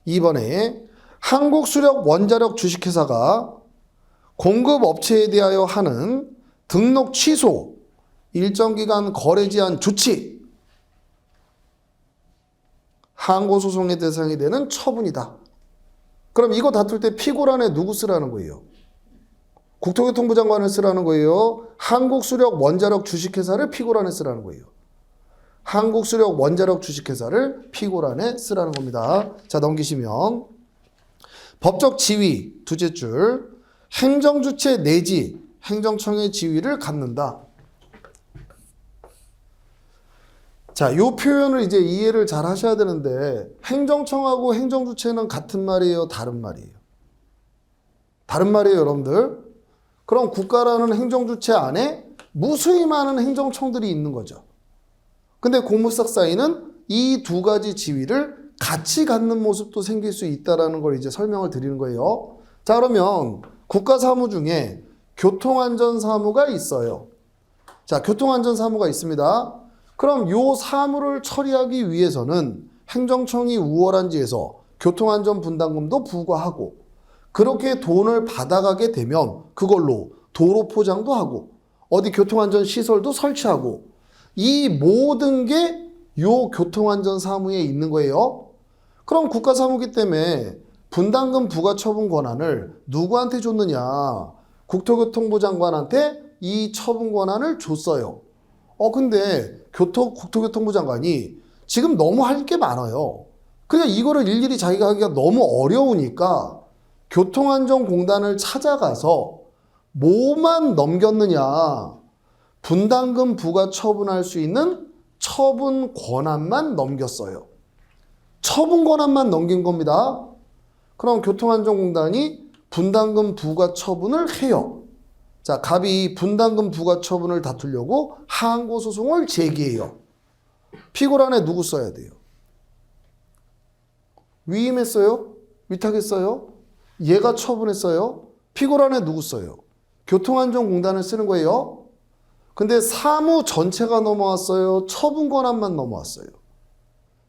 2번에 한국수력 원자력 주식회사가 공급업체에 대하여 하는 등록 취소, 일정 기간 거래 제한 조치, 항고소송의 대상이 되는 처분이다. 그럼 이거 다툴 때 피고란에 누구 쓰라는 거예요? 국토교통부 장관을 쓰라는 거예요? 한국수력 원자력 주식회사를 피고란에 쓰라는 거예요? 한국수력 원자력 주식회사를 피고란에 쓰라는 겁니다. 자, 넘기시면 법적 지위 두째 줄. 행정주체 내지 행정청의 지위를 갖는다. 자, 요 표현을 이제 이해를 잘 하셔야 되는데 행정청하고 행정주체는 같은 말이에요? 다른 말이에요? 다른 말이에요, 여러분들? 그럼 국가라는 행정주체 안에 무수히 많은 행정청들이 있는 거죠. 근데 공무수탁 사인은 이 두 가지 지위를 같이 갖는 모습도 생길 수 있다는 걸 이제 설명을 드리는 거예요. 자, 그러면 국가사무 중에 교통안전사무가 있어요. 자, 교통안전사무가 있습니다. 그럼 요 사무를 처리하기 위해서는 행정청이 우월한지에서 교통안전분담금도 부과하고 그렇게 돈을 받아가게 되면 그걸로 도로 포장도 하고 어디 교통안전시설도 설치하고 이 모든 게 요 교통안전사무에 있는 거예요. 그럼 국가사무기 때문에 분담금 부과처분 권한을 누구한테 줬느냐? 국토교통부 장관한테 이 처분 권한을 줬어요. 근데 국토교통부 장관이 지금 너무 할 게 많아요. 그러니까 이거를 일일이 자기가 하기가 너무 어려우니까 교통안전공단을 찾아가서 뭐만 넘겼느냐? 분담금 부과 처분할 수 있는 처분 권한만 넘겼어요. 처분 권한만 넘긴 겁니다. 그럼 교통안전공단이 분담금 부과 처분을 해요. 자, 갑이 분담금 부과 처분을 다투려고 항고소송을 제기해요. 피고란에 누구 써야 돼요? 위임했어요? 위탁했어요? 얘가 처분했어요? 피고란에 누구 써요? 교통안전공단을 쓰는 거예요. 근데 사무 전체가 넘어왔어요? 처분 권한만 넘어왔어요?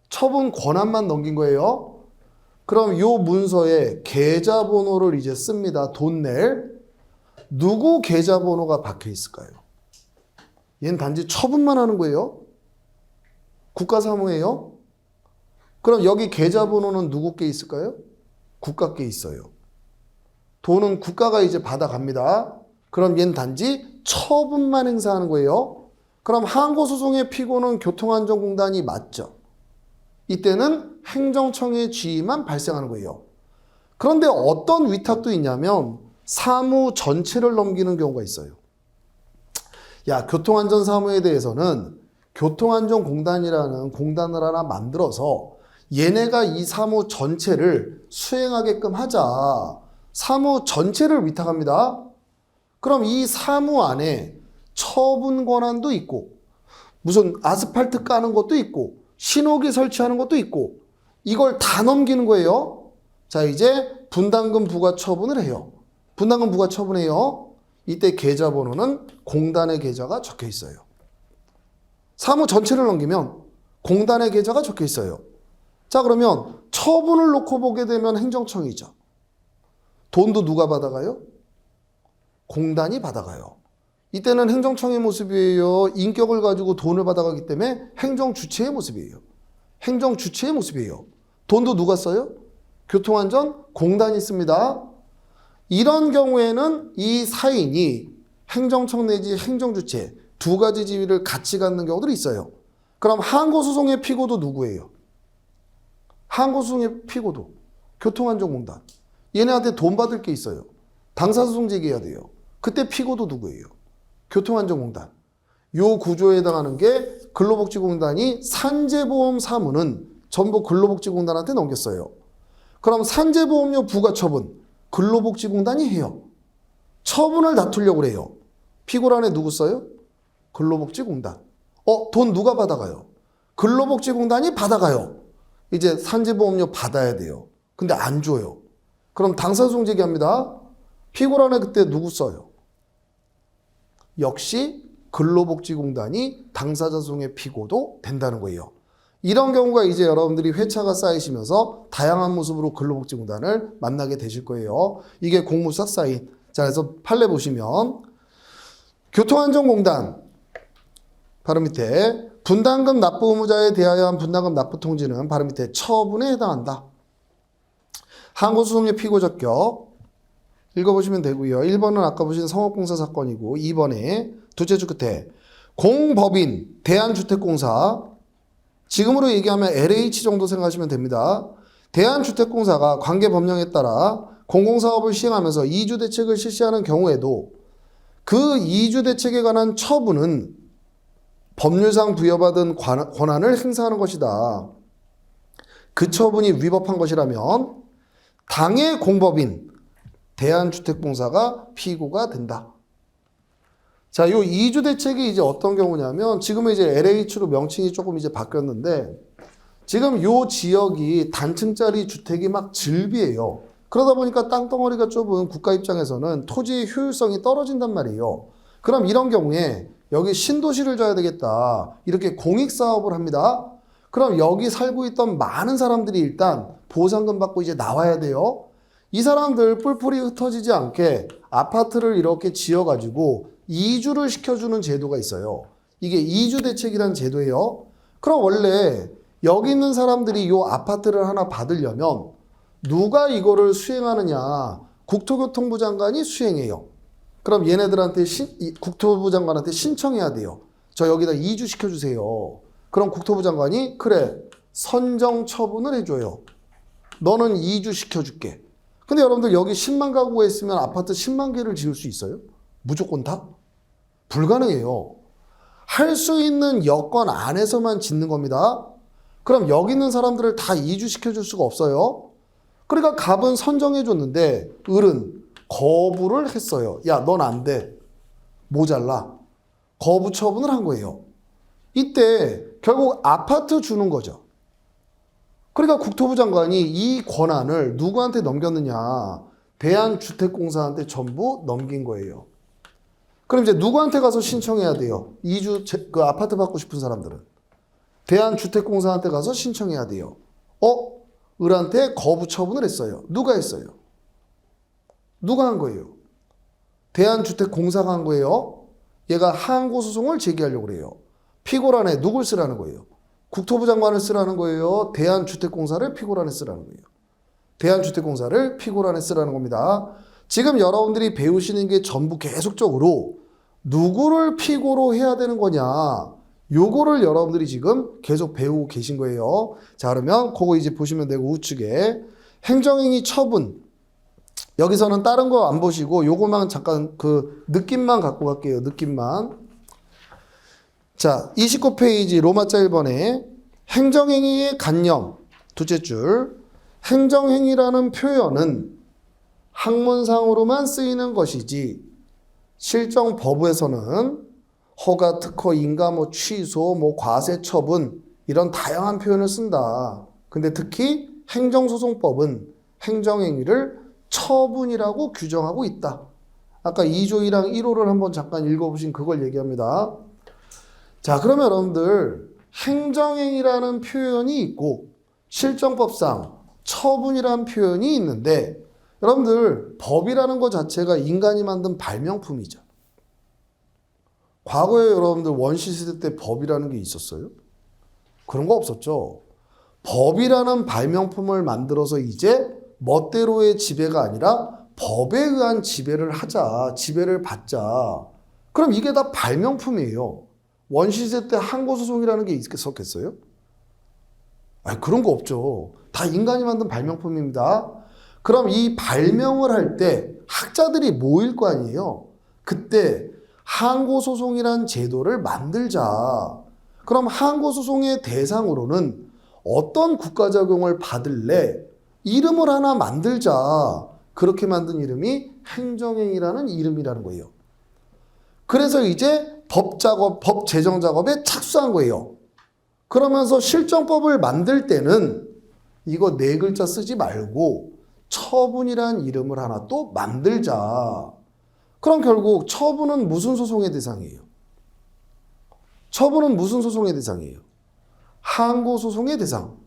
처분 권한만 넘긴 거예요. 그럼 요 문서에 계좌번호를 이제 씁니다. 돈 낼. 누구 계좌번호가 박혀 있을까요? 얘는 단지 처분만 하는 거예요. 국가사무예요. 그럼 여기 계좌번호는 누구께 있을까요? 국가께 있어요. 돈은 국가가 이제 받아갑니다. 그럼 얘는 단지 처분만 행사하는 거예요. 그럼 항고소송의 피고는 교통안전공단이 맞죠. 이때는 행정청의 지위만 발생하는 거예요. 그런데 어떤 위탁도 있냐면 사무 전체를 넘기는 경우가 있어요. 야, 교통안전사무에 대해서는 교통안전공단이라는 공단을 하나 만들어서 얘네가 이 사무 전체를 수행하게끔 하자. 사무 전체를 위탁합니다. 그럼 이 사무 안에 처분 권한도 있고 무슨 아스팔트 까는 것도 있고 신호기 설치하는 것도 있고 이걸 다 넘기는 거예요. 자, 이제 분담금 부과 처분을 해요. 분담금 부과 처분해요. 이때 계좌번호는 공단의 계좌가 적혀 있어요. 사무 전체를 넘기면 공단의 계좌가 적혀 있어요. 자, 그러면 처분을 놓고 보게 되면 행정청이죠. 돈도 누가 받아가요? 공단이 받아가요. 이때는 행정청의 모습이에요. 인격을 가지고 돈을 받아가기 때문에 행정주체의 모습이에요. 행정주체의 모습이에요. 돈도 누가 써요? 교통안전 공단이 씁니다. 이런 경우에는 이 사인이 행정청 내지 행정주체 두 가지 지위를 같이 갖는 경우들이 있어요. 그럼 항고소송의 피고도 누구예요? 항고소송의 피고도 교통안전공단. 얘네한테 돈 받을 게 있어요. 당사소송 제기해야 돼요. 그때 피고도 누구예요? 교통안전공단. 요 구조에 해당하는 게 근로복지공단이 산재보험 사무는 전부 근로복지공단한테 넘겼어요. 그럼 산재보험료 부과 처분 근로복지공단이 해요. 처분을 다투려고 그래요. 피고란에 누구 써요? 근로복지공단. 돈 누가 받아가요? 근로복지공단이 받아가요. 이제 산재보험료 받아야 돼요. 근데 안 줘요. 그럼 당사소송 제기합니다. 피고란에 그때 누구 써요? 역시 근로복지공단이 당사자 소송의 피고도 된다는 거예요. 이런 경우가 이제 여러분들이 회차가 쌓이시면서 다양한 모습으로 근로복지공단을 만나게 되실 거예요. 이게 공무수사 사인. 자, 그래서 판례 보시면 교통안전공단 바로 밑에 분담금 납부 의무자에 대하여 한 분담금 납부 통지는 바로 밑에 처분에 해당한다. 항고소송의 피고 적격 읽어보시면 되고요. 1번은 아까 보신 성업공사 사건이고 2번에 둘째 줄 끝에 공법인 대한주택공사 지금으로 얘기하면 LH 정도 생각하시면 됩니다. 대한주택공사가 관계법령에 따라 공공사업을 시행하면서 이주대책을 실시하는 경우에도 그 이주대책에 관한 처분은 법률상 부여받은 권한을 행사하는 것이다. 그 처분이 위법한 것이라면 당해 공법인 대한주택공사가 피고가 된다. 자, 요 이주 대책이 이제 어떤 경우냐면 지금은 이제 LH로 명칭이 조금 이제 바뀌었는데 지금 요 지역이 단층짜리 주택이 막 즐비해요. 그러다 보니까 땅덩어리가 좁은 국가 입장에서는 토지의 효율성이 떨어진단 말이에요. 그럼 이런 경우에 여기 신도시를 줘야 되겠다. 이렇게 공익사업을 합니다. 그럼 여기 살고 있던 많은 사람들이 일단 보상금 받고 이제 나와야 돼요. 이 사람들 뿔뿔이 흩어지지 않게 아파트를 이렇게 지어가지고 이주를 시켜주는 제도가 있어요. 이게 이주대책이라는 제도예요. 그럼 원래 여기 있는 사람들이 이 아파트를 하나 받으려면 누가 이거를 수행하느냐? 국토교통부 장관이 수행해요. 그럼 얘네들한테 국토부 장관한테 신청해야 돼요. 저 여기다 이주시켜주세요. 그럼 국토부 장관이 그래 선정 처분을 해줘요. 너는 이주시켜줄게. 근데 여러분들 여기 10만 가구가 있으면 아파트 10만 개를 지을 수 있어요? 무조건 다? 불가능해요. 할 수 있는 여건 안에서만 짓는 겁니다. 그럼 여기 있는 사람들을 다 이주시켜줄 수가 없어요. 그러니까 갑은 선정해줬는데 을은 거부를 했어요. 야, 넌 안 돼. 모자라. 거부 처분을 한 거예요. 이때 결국 아파트 주는 거죠. 그러니까 국토부 장관이 이 권한을 누구한테 넘겼느냐? 대한주택공사한테 전부 넘긴 거예요. 그럼 이제 누구한테 가서 신청해야 돼요? 그 아파트 받고 싶은 사람들은. 대한주택공사한테 가서 신청해야 돼요. 을한테 거부 처분을 했어요. 누가 했어요? 누가 한 거예요? 대한주택공사가 한 거예요. 얘가 항고소송을 제기하려고 그래요. 피고란에 누굴 쓰라는 거예요? 국토부 장관을 쓰라는 거예요. 대한주택공사를 피고란에 쓰라는 거예요. 대한주택공사를 피고란에 쓰라는 겁니다. 지금 여러분들이 배우시는 게 전부 계속적으로 누구를 피고로 해야 되는 거냐, 요거를 여러분들이 지금 계속 배우고 계신 거예요. 자, 그러면 그거 이제 보시면 되고, 우측에 행정행위 처분, 여기서는 다른 거 안 보시고 요거만 잠깐 그 느낌만 갖고 갈게요. 느낌만. 자, 29페이지 로마자 1번에 행정행위의 관념 두째 줄, 행정행위라는 표현은 학문상으로만 쓰이는 것이지 실정법에서는 허가, 특허, 인가, 취소, 과세, 처분 이런 다양한 표현을 쓴다. 근데 특히 행정소송법은 행정행위를 처분이라고 규정하고 있다. 아까 2조 1항 1호를 한번 잠깐 읽어보신 그걸 얘기합니다. 자, 그러면 여러분들 행정행위라는 표현이 있고 실정법상 처분이라는 표현이 있는데, 여러분들 법이라는 것 자체가 인간이 만든 발명품이죠. 과거에 여러분들 원시시대 때 법이라는 게 있었어요? 그런 거 없었죠. 법이라는 발명품을 만들어서 이제 멋대로의 지배가 아니라 법에 의한 지배를 하자, 지배를 받자. 그럼 이게 다 발명품이에요. 원시시대 때 항고소송이라는 게 있었겠어요? 아니, 그런 거 없죠. 다 인간이 만든 발명품입니다. 그럼 이 발명을 할 때 학자들이 모일 거 아니에요. 그때 항고소송이란 제도를 만들자. 그럼 항고소송의 대상으로는 어떤 국가적용을 받을래? 이름을 하나 만들자. 그렇게 만든 이름이 행정행위라는 이름이라는 거예요. 그래서 이제 법 제정 작업에 착수한 거예요. 그러면서 실정법을 만들 때는 이거 4글자 쓰지 말고 처분이란 이름을 하나 또 만들자. 그럼 결국 처분은 무슨 소송의 대상이에요? 처분은 무슨 소송의 대상이에요? 항고소송의 대상.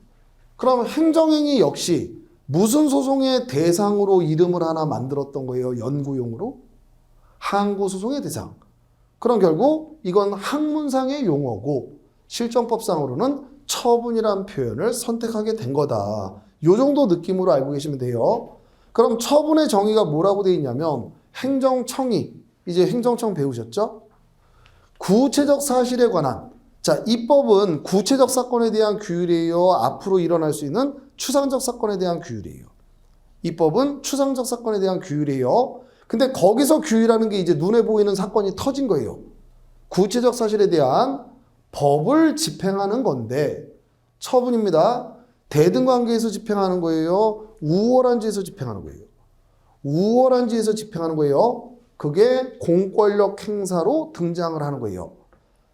그럼 행정행위 역시 무슨 소송의 대상으로 이름을 하나 만들었던 거예요? 연구용으로? 항고소송의 대상. 그럼 결국 이건 학문상의 용어고 실정법상으로는 처분이란 표현을 선택하게 된 거다. 요 정도 느낌으로 알고 계시면 돼요. 그럼 처분의 정의가 뭐라고 되어 있냐면 행정청의, 이제 행정청 배우셨죠? 구체적 사실에 관한, 자, 이 법은 구체적 사건에 대한 규율이에요? 앞으로 일어날 수 있는 추상적 사건에 대한 규율이에요? 이 법은 추상적 사건에 대한 규율이에요. 근데 거기서 규율하는 게 이제 눈에 보이는 사건이 터진 거예요. 구체적 사실에 대한 법을 집행하는 건데 처분입니다. 대등관계에서 집행하는 거예요? 우월한지에서 집행하는 거예요? 우월한지에서 집행하는 거예요. 그게 공권력 행사로 등장을 하는 거예요.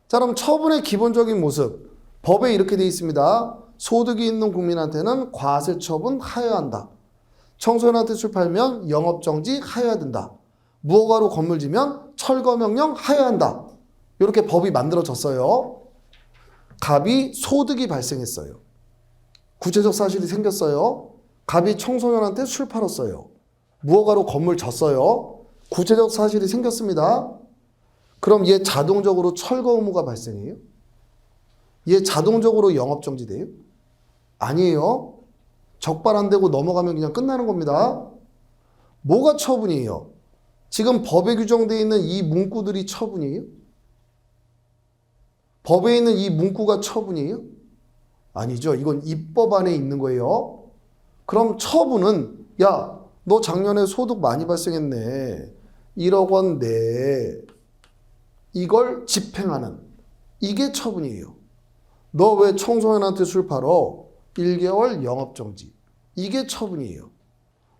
자, 그럼 처분의 기본적인 모습, 법에 이렇게 되어 있습니다. 소득이 있는 국민한테는 과세 처분 하여야 한다. 청소년한테 술 팔면 영업정지 하여야 된다. 무허가로 건물 지면 철거명령 하여야 한다. 이렇게 법이 만들어졌어요. 갑이 소득이 발생했어요. 구체적 사실이 생겼어요. 갑이 청소년한테 술 팔았어요. 무허가로 건물 졌어요. 구체적 사실이 생겼습니다. 그럼 얘 자동적으로 철거 의무가 발생해요? 얘 자동적으로 영업정지돼요? 아니에요. 적발 안 되고 넘어가면 그냥 끝나는 겁니다. 뭐가 처분이에요? 지금 법에 규정되어 있는 이 문구들이 처분이에요? 법에 있는 이 문구가 처분이에요? 아니죠. 이건 입법 안에 있는 거예요. 그럼 처분은, 야, 너 작년에 소득 많이 발생했네. 1억 원 내. 이걸 집행하는, 이게 처분이에요. 너 왜 청소년한테 술 팔어? 1개월 영업정지. 이게 처분이에요.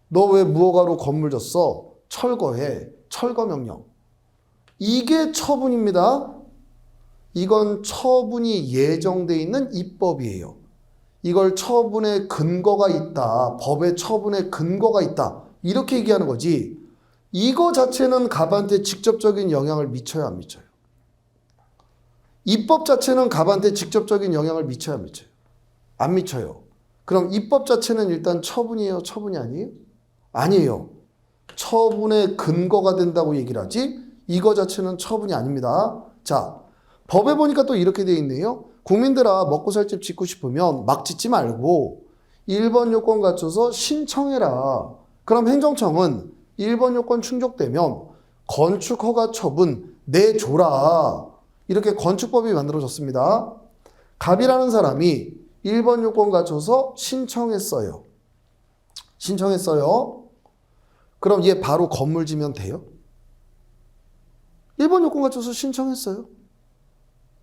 너 왜 무허가로 건물 졌어? 철거해. 철거명령. 이게 처분입니다. 이건 처분이 예정되어 있는 입법이에요. 이걸 처분의 근거가 있다. 법의 처분의 근거가 있다. 이렇게 얘기하는 거지. 이거 자체는 갑한테 직접적인 영향을 미쳐요, 안 미쳐요? 입법 자체는 갑한테 직접적인 영향을 미쳐요, 안 미쳐요? 안 미쳐요. 그럼 입법 자체는 일단 처분이에요, 처분이 아니에요? 아니에요. 처분의 근거가 된다고 얘기를 하지 이거 자체는 처분이 아닙니다. 자, 법에 보니까 또 이렇게 돼 있네요. 국민들아, 먹고 살 집 짓고 싶으면 막 짓지 말고 1번 요건 갖춰서 신청해라. 그럼 행정청은 1번 요건 충족되면 건축 허가 처분 내줘라. 이렇게 건축법이 만들어졌습니다. 갑이라는 사람이 1번 요건 갖춰서 신청했어요. 신청했어요. 그럼 얘 바로 건물 지면 돼요? 1번 요건 갖춰서 신청했어요.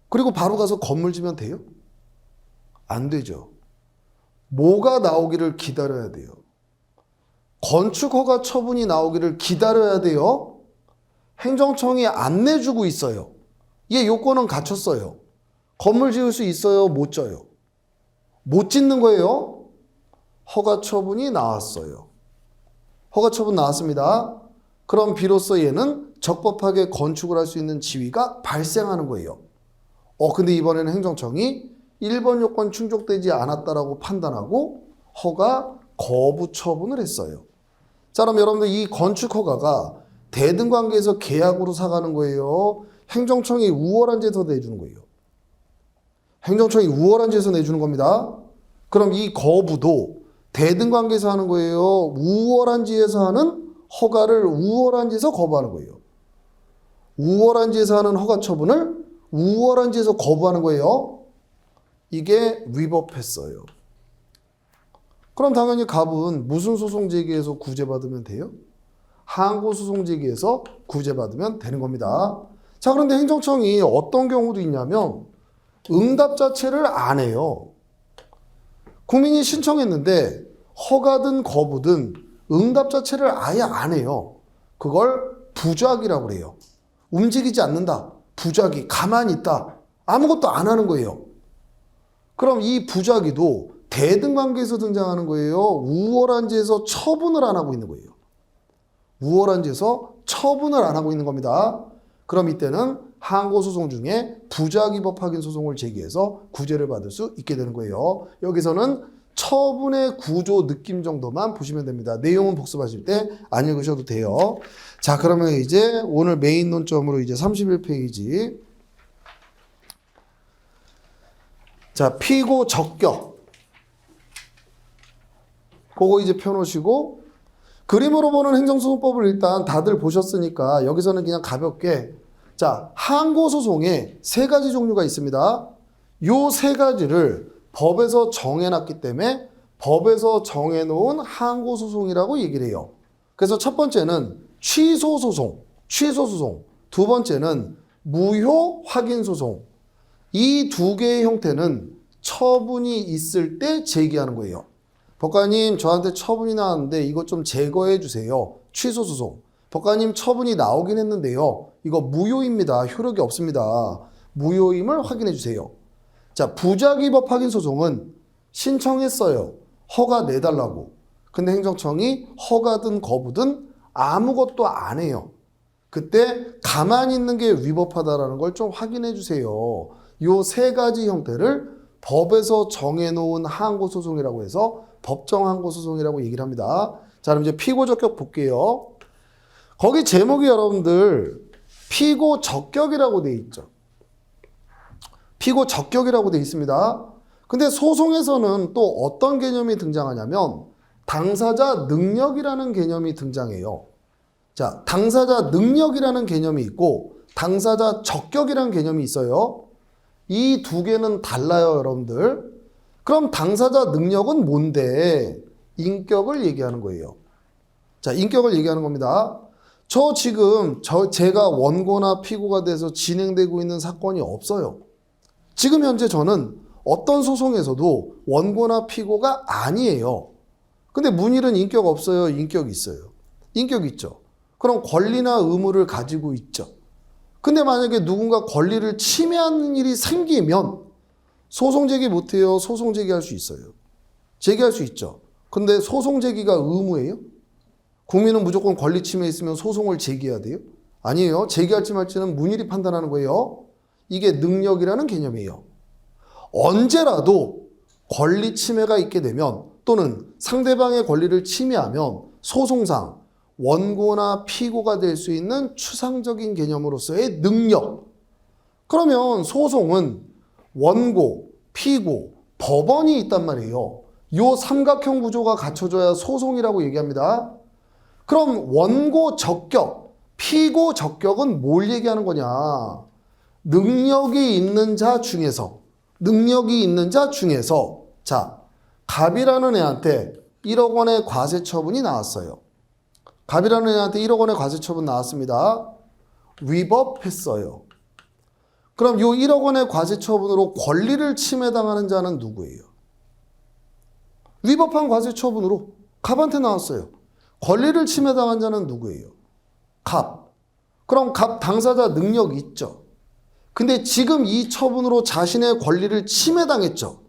그리고 바로 가서 건물 지면 돼요? 안 되죠. 뭐가 나오기를 기다려야 돼요? 건축 허가 처분이 나오기를 기다려야 돼요? 행정청이 안 내주고 있어요. 얘 요건은 갖췄어요. 건물 지을 수 있어요? 못 져요? 못 짓는 거예요? 허가 처분이 나왔어요. 허가 처분 나왔습니다. 그럼 비로소 얘는 적법하게 건축을 할 수 있는 지위가 발생하는 거예요. 근데 이번에는 행정청이 1번 요건 충족되지 않았다라고 판단하고 허가 거부 처분을 했어요. 자, 그럼 여러분들 이 건축 허가가 대등관계에서 계약으로 사가는 거예요? 행정청이 우월한 지에서 내주는 거예요? 행정청이 우월한 지에서 내주는 겁니다. 그럼 이 거부도 대등관계에서 하는 거예요? 우월한 지에서 하는 허가를 우월한 지에서 거부하는 거예요? 우월한 지에서 하는 허가 처분을 우월한 지에서 거부하는 거예요? 이게 위법했어요. 그럼 당연히 갑은 무슨 소송 제기해서 구제받으면 돼요? 항고 소송 제기해서 구제받으면 되는 겁니다. 자, 그런데 행정청이 어떤 경우도 있냐면 응답 자체를 안 해요. 국민이 신청했는데 허가든 거부든 응답 자체를 아예 안 해요. 그걸 부작이라고 그래요. 움직이지 않는다. 부작위, 가만히 있다. 아무것도 안 하는 거예요. 그럼 이 부작위도 대등관계에서 등장하는 거예요? 우월한 지에서 처분을 안 하고 있는 거예요? 우월한 지에서 처분을 안 하고 있는 겁니다. 그럼 이때는 항고소송 중에 부작위법 확인 소송을 제기해서 구제를 받을 수 있게 되는 거예요. 여기서는 처분의 구조 느낌 정도만 보시면 됩니다. 내용은 복습하실 때 안 읽으셔도 돼요. 자, 그러면 이제 오늘 메인 논점으로 이제 31페이지. 자, 피고 적격. 그거 이제 펴놓으시고, 그림으로 보는 행정소송법을 일단 다들 보셨으니까 여기서는 그냥 가볍게, 자, 항고소송에 세 가지 종류가 있습니다. 요 세 가지를 법에서 정해놨기 때문에 법에서 정해놓은 항고소송이라고 얘기를 해요. 그래서 첫 번째는 취소소송, 취소소송. 두 번째는 무효 확인소송. 이 두 개의 형태는 처분이 있을 때 제기하는 거예요. 법관님, 저한테 처분이 나왔는데 이것 좀 제거해 주세요. 취소소송. 법관님, 처분이 나오긴 했는데요. 이거 무효입니다. 효력이 없습니다. 무효임을 확인해 주세요. 자, 부작위법 확인 소송은 신청했어요. 허가 내달라고. 근데 행정청이 허가든 거부든 아무것도 안 해요. 그때 가만히 있는 게 위법하다라는 걸 좀 확인해 주세요. 요 세 가지 형태를 법에서 정해놓은 항고소송이라고 해서 법정항고소송이라고 얘기를 합니다. 자, 그럼 이제 피고적격 볼게요. 거기 제목이 여러분들 피고적격이라고 돼 있죠. 피고적격이라고 돼 있습니다. 근데 소송에서는 또 어떤 개념이 등장하냐면 당사자 능력이라는 개념이 등장해요. 자, 당사자 능력이라는 개념이 있고 당사자 적격이라는 개념이 있어요. 이 두 개는 달라요, 여러분들. 그럼 당사자 능력은 뭔데? 인격을 얘기하는 거예요. 자, 인격을 얘기하는 겁니다. 제가 원고나 피고가 돼서 진행되고 있는 사건이 없어요. 지금 현재 저는 어떤 소송에서도 원고나 피고가 아니에요. 근데 문일은 인격 없어요? 인격 있어요? 인격 있죠. 그럼 권리나 의무를 가지고 있죠. 근데 만약에 누군가 권리를 침해하는 일이 생기면 소송 제기 못해요? 소송 제기할 수 있어요? 제기할 수 있죠. 근데 소송 제기가 의무예요? 국민은 무조건 권리 침해 있으면 소송을 제기해야 돼요? 아니에요. 제기할지 말지는 문일이 판단하는 거예요. 이게 능력이라는 개념이에요. 언제라도 권리 침해가 있게 되면 또는 상대방의 권리를 침해하면 소송상 원고나 피고가 될 수 있는 추상적인 개념으로서의 능력. 그러면 소송은 원고, 피고, 법원이 있단 말이에요. 요 삼각형 구조가 갖춰져야 소송이라고 얘기합니다. 그럼 원고 적격, 피고 적격은 뭘 얘기하는 거냐? 능력이 있는 자 중에서 자, 갑이라는 애한테 1억 원의 과세 처분이 나왔어요. 갑이라는 애한테 1억 원의 과세 처분 나왔습니다. 위법했어요. 그럼 요 1억 원의 과세 처분으로 권리를 침해당하는 자는 누구예요? 위법한 과세 처분으로 갑한테 나왔어요. 권리를 침해당한 자는 누구예요? 갑. 그럼 갑 당사자 능력이 있죠. 근데 지금 이 처분으로 자신의 권리를 침해당했죠.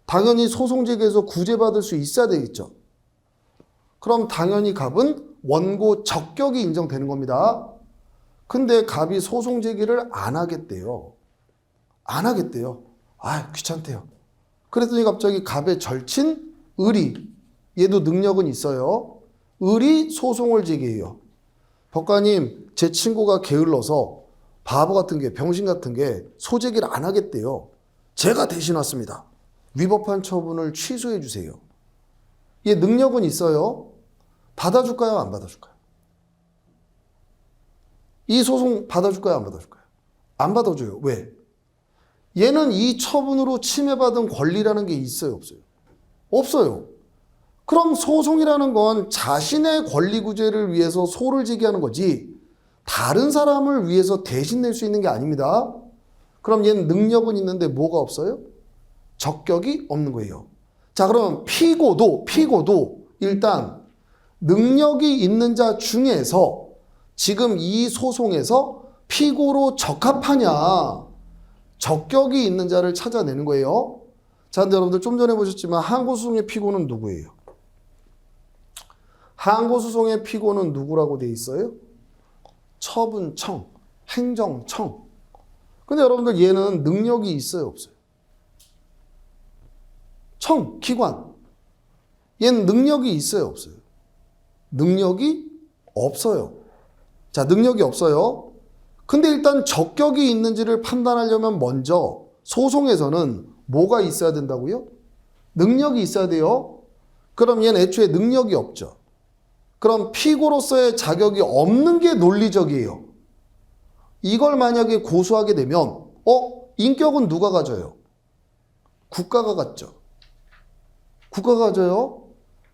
당연히 소송 제기해서 구제받을 수 있어야 되겠죠. 그럼 당연히 갑은 원고 적격이 인정되는 겁니다. 근데 갑이 소송 제기를 안 하겠대요. 귀찮대요. 그랬더니 갑자기 갑의 절친 을이, 얘도 능력은 있어요. 을이 소송을 제기해요. 법관님, 제 친구가 게을러서 바보 같은 게, 병신 같은 게 소제기를 안 하겠대요. 제가 대신 왔습니다. 위법한 처분을 취소해 주세요. 얘 능력은 있어요. 받아줄까요? 안 받아줄까요? 이 소송 받아줄까요? 안 받아줄까요? 안 받아줘요. 왜? 얘는 이 처분으로 침해받은 권리라는 게 있어요? 없어요? 없어요. 그럼 소송이라는 건 자신의 권리 구제를 위해서 소를 제기하는 거지 다른 사람을 위해서 대신 낼 수 있는 게 아닙니다. 그럼 얘는 능력은 있는데 뭐가 없어요? 적격이 없는 거예요. 자, 그럼 피고도 일단 능력이 있는 자 중에서 지금 이 소송에서 피고로 적합하냐, 적격이 있는 자를 찾아내는 거예요. 자, 근데 여러분들 좀 전에 보셨지만 항고소송의 피고는 누구예요? 항고소송의 피고는 누구라고 돼 있어요? 처분청, 행정청. 근데 여러분들 얘는 능력이 있어요, 없어요? 청, 기관. 얘는 능력이 있어요, 없어요? 능력이 없어요. 자, 능력이 없어요. 근데 일단 적격이 있는지를 판단하려면 먼저 소송에서는 뭐가 있어야 된다고요? 능력이 있어야 돼요. 그럼 얘는 애초에 능력이 없죠. 그럼 피고로서의 자격이 없는 게 논리적이에요. 이걸 만약에 고소하게 되면 인격은 누가 가져요? 국가가 갖죠. 국가가 가져요.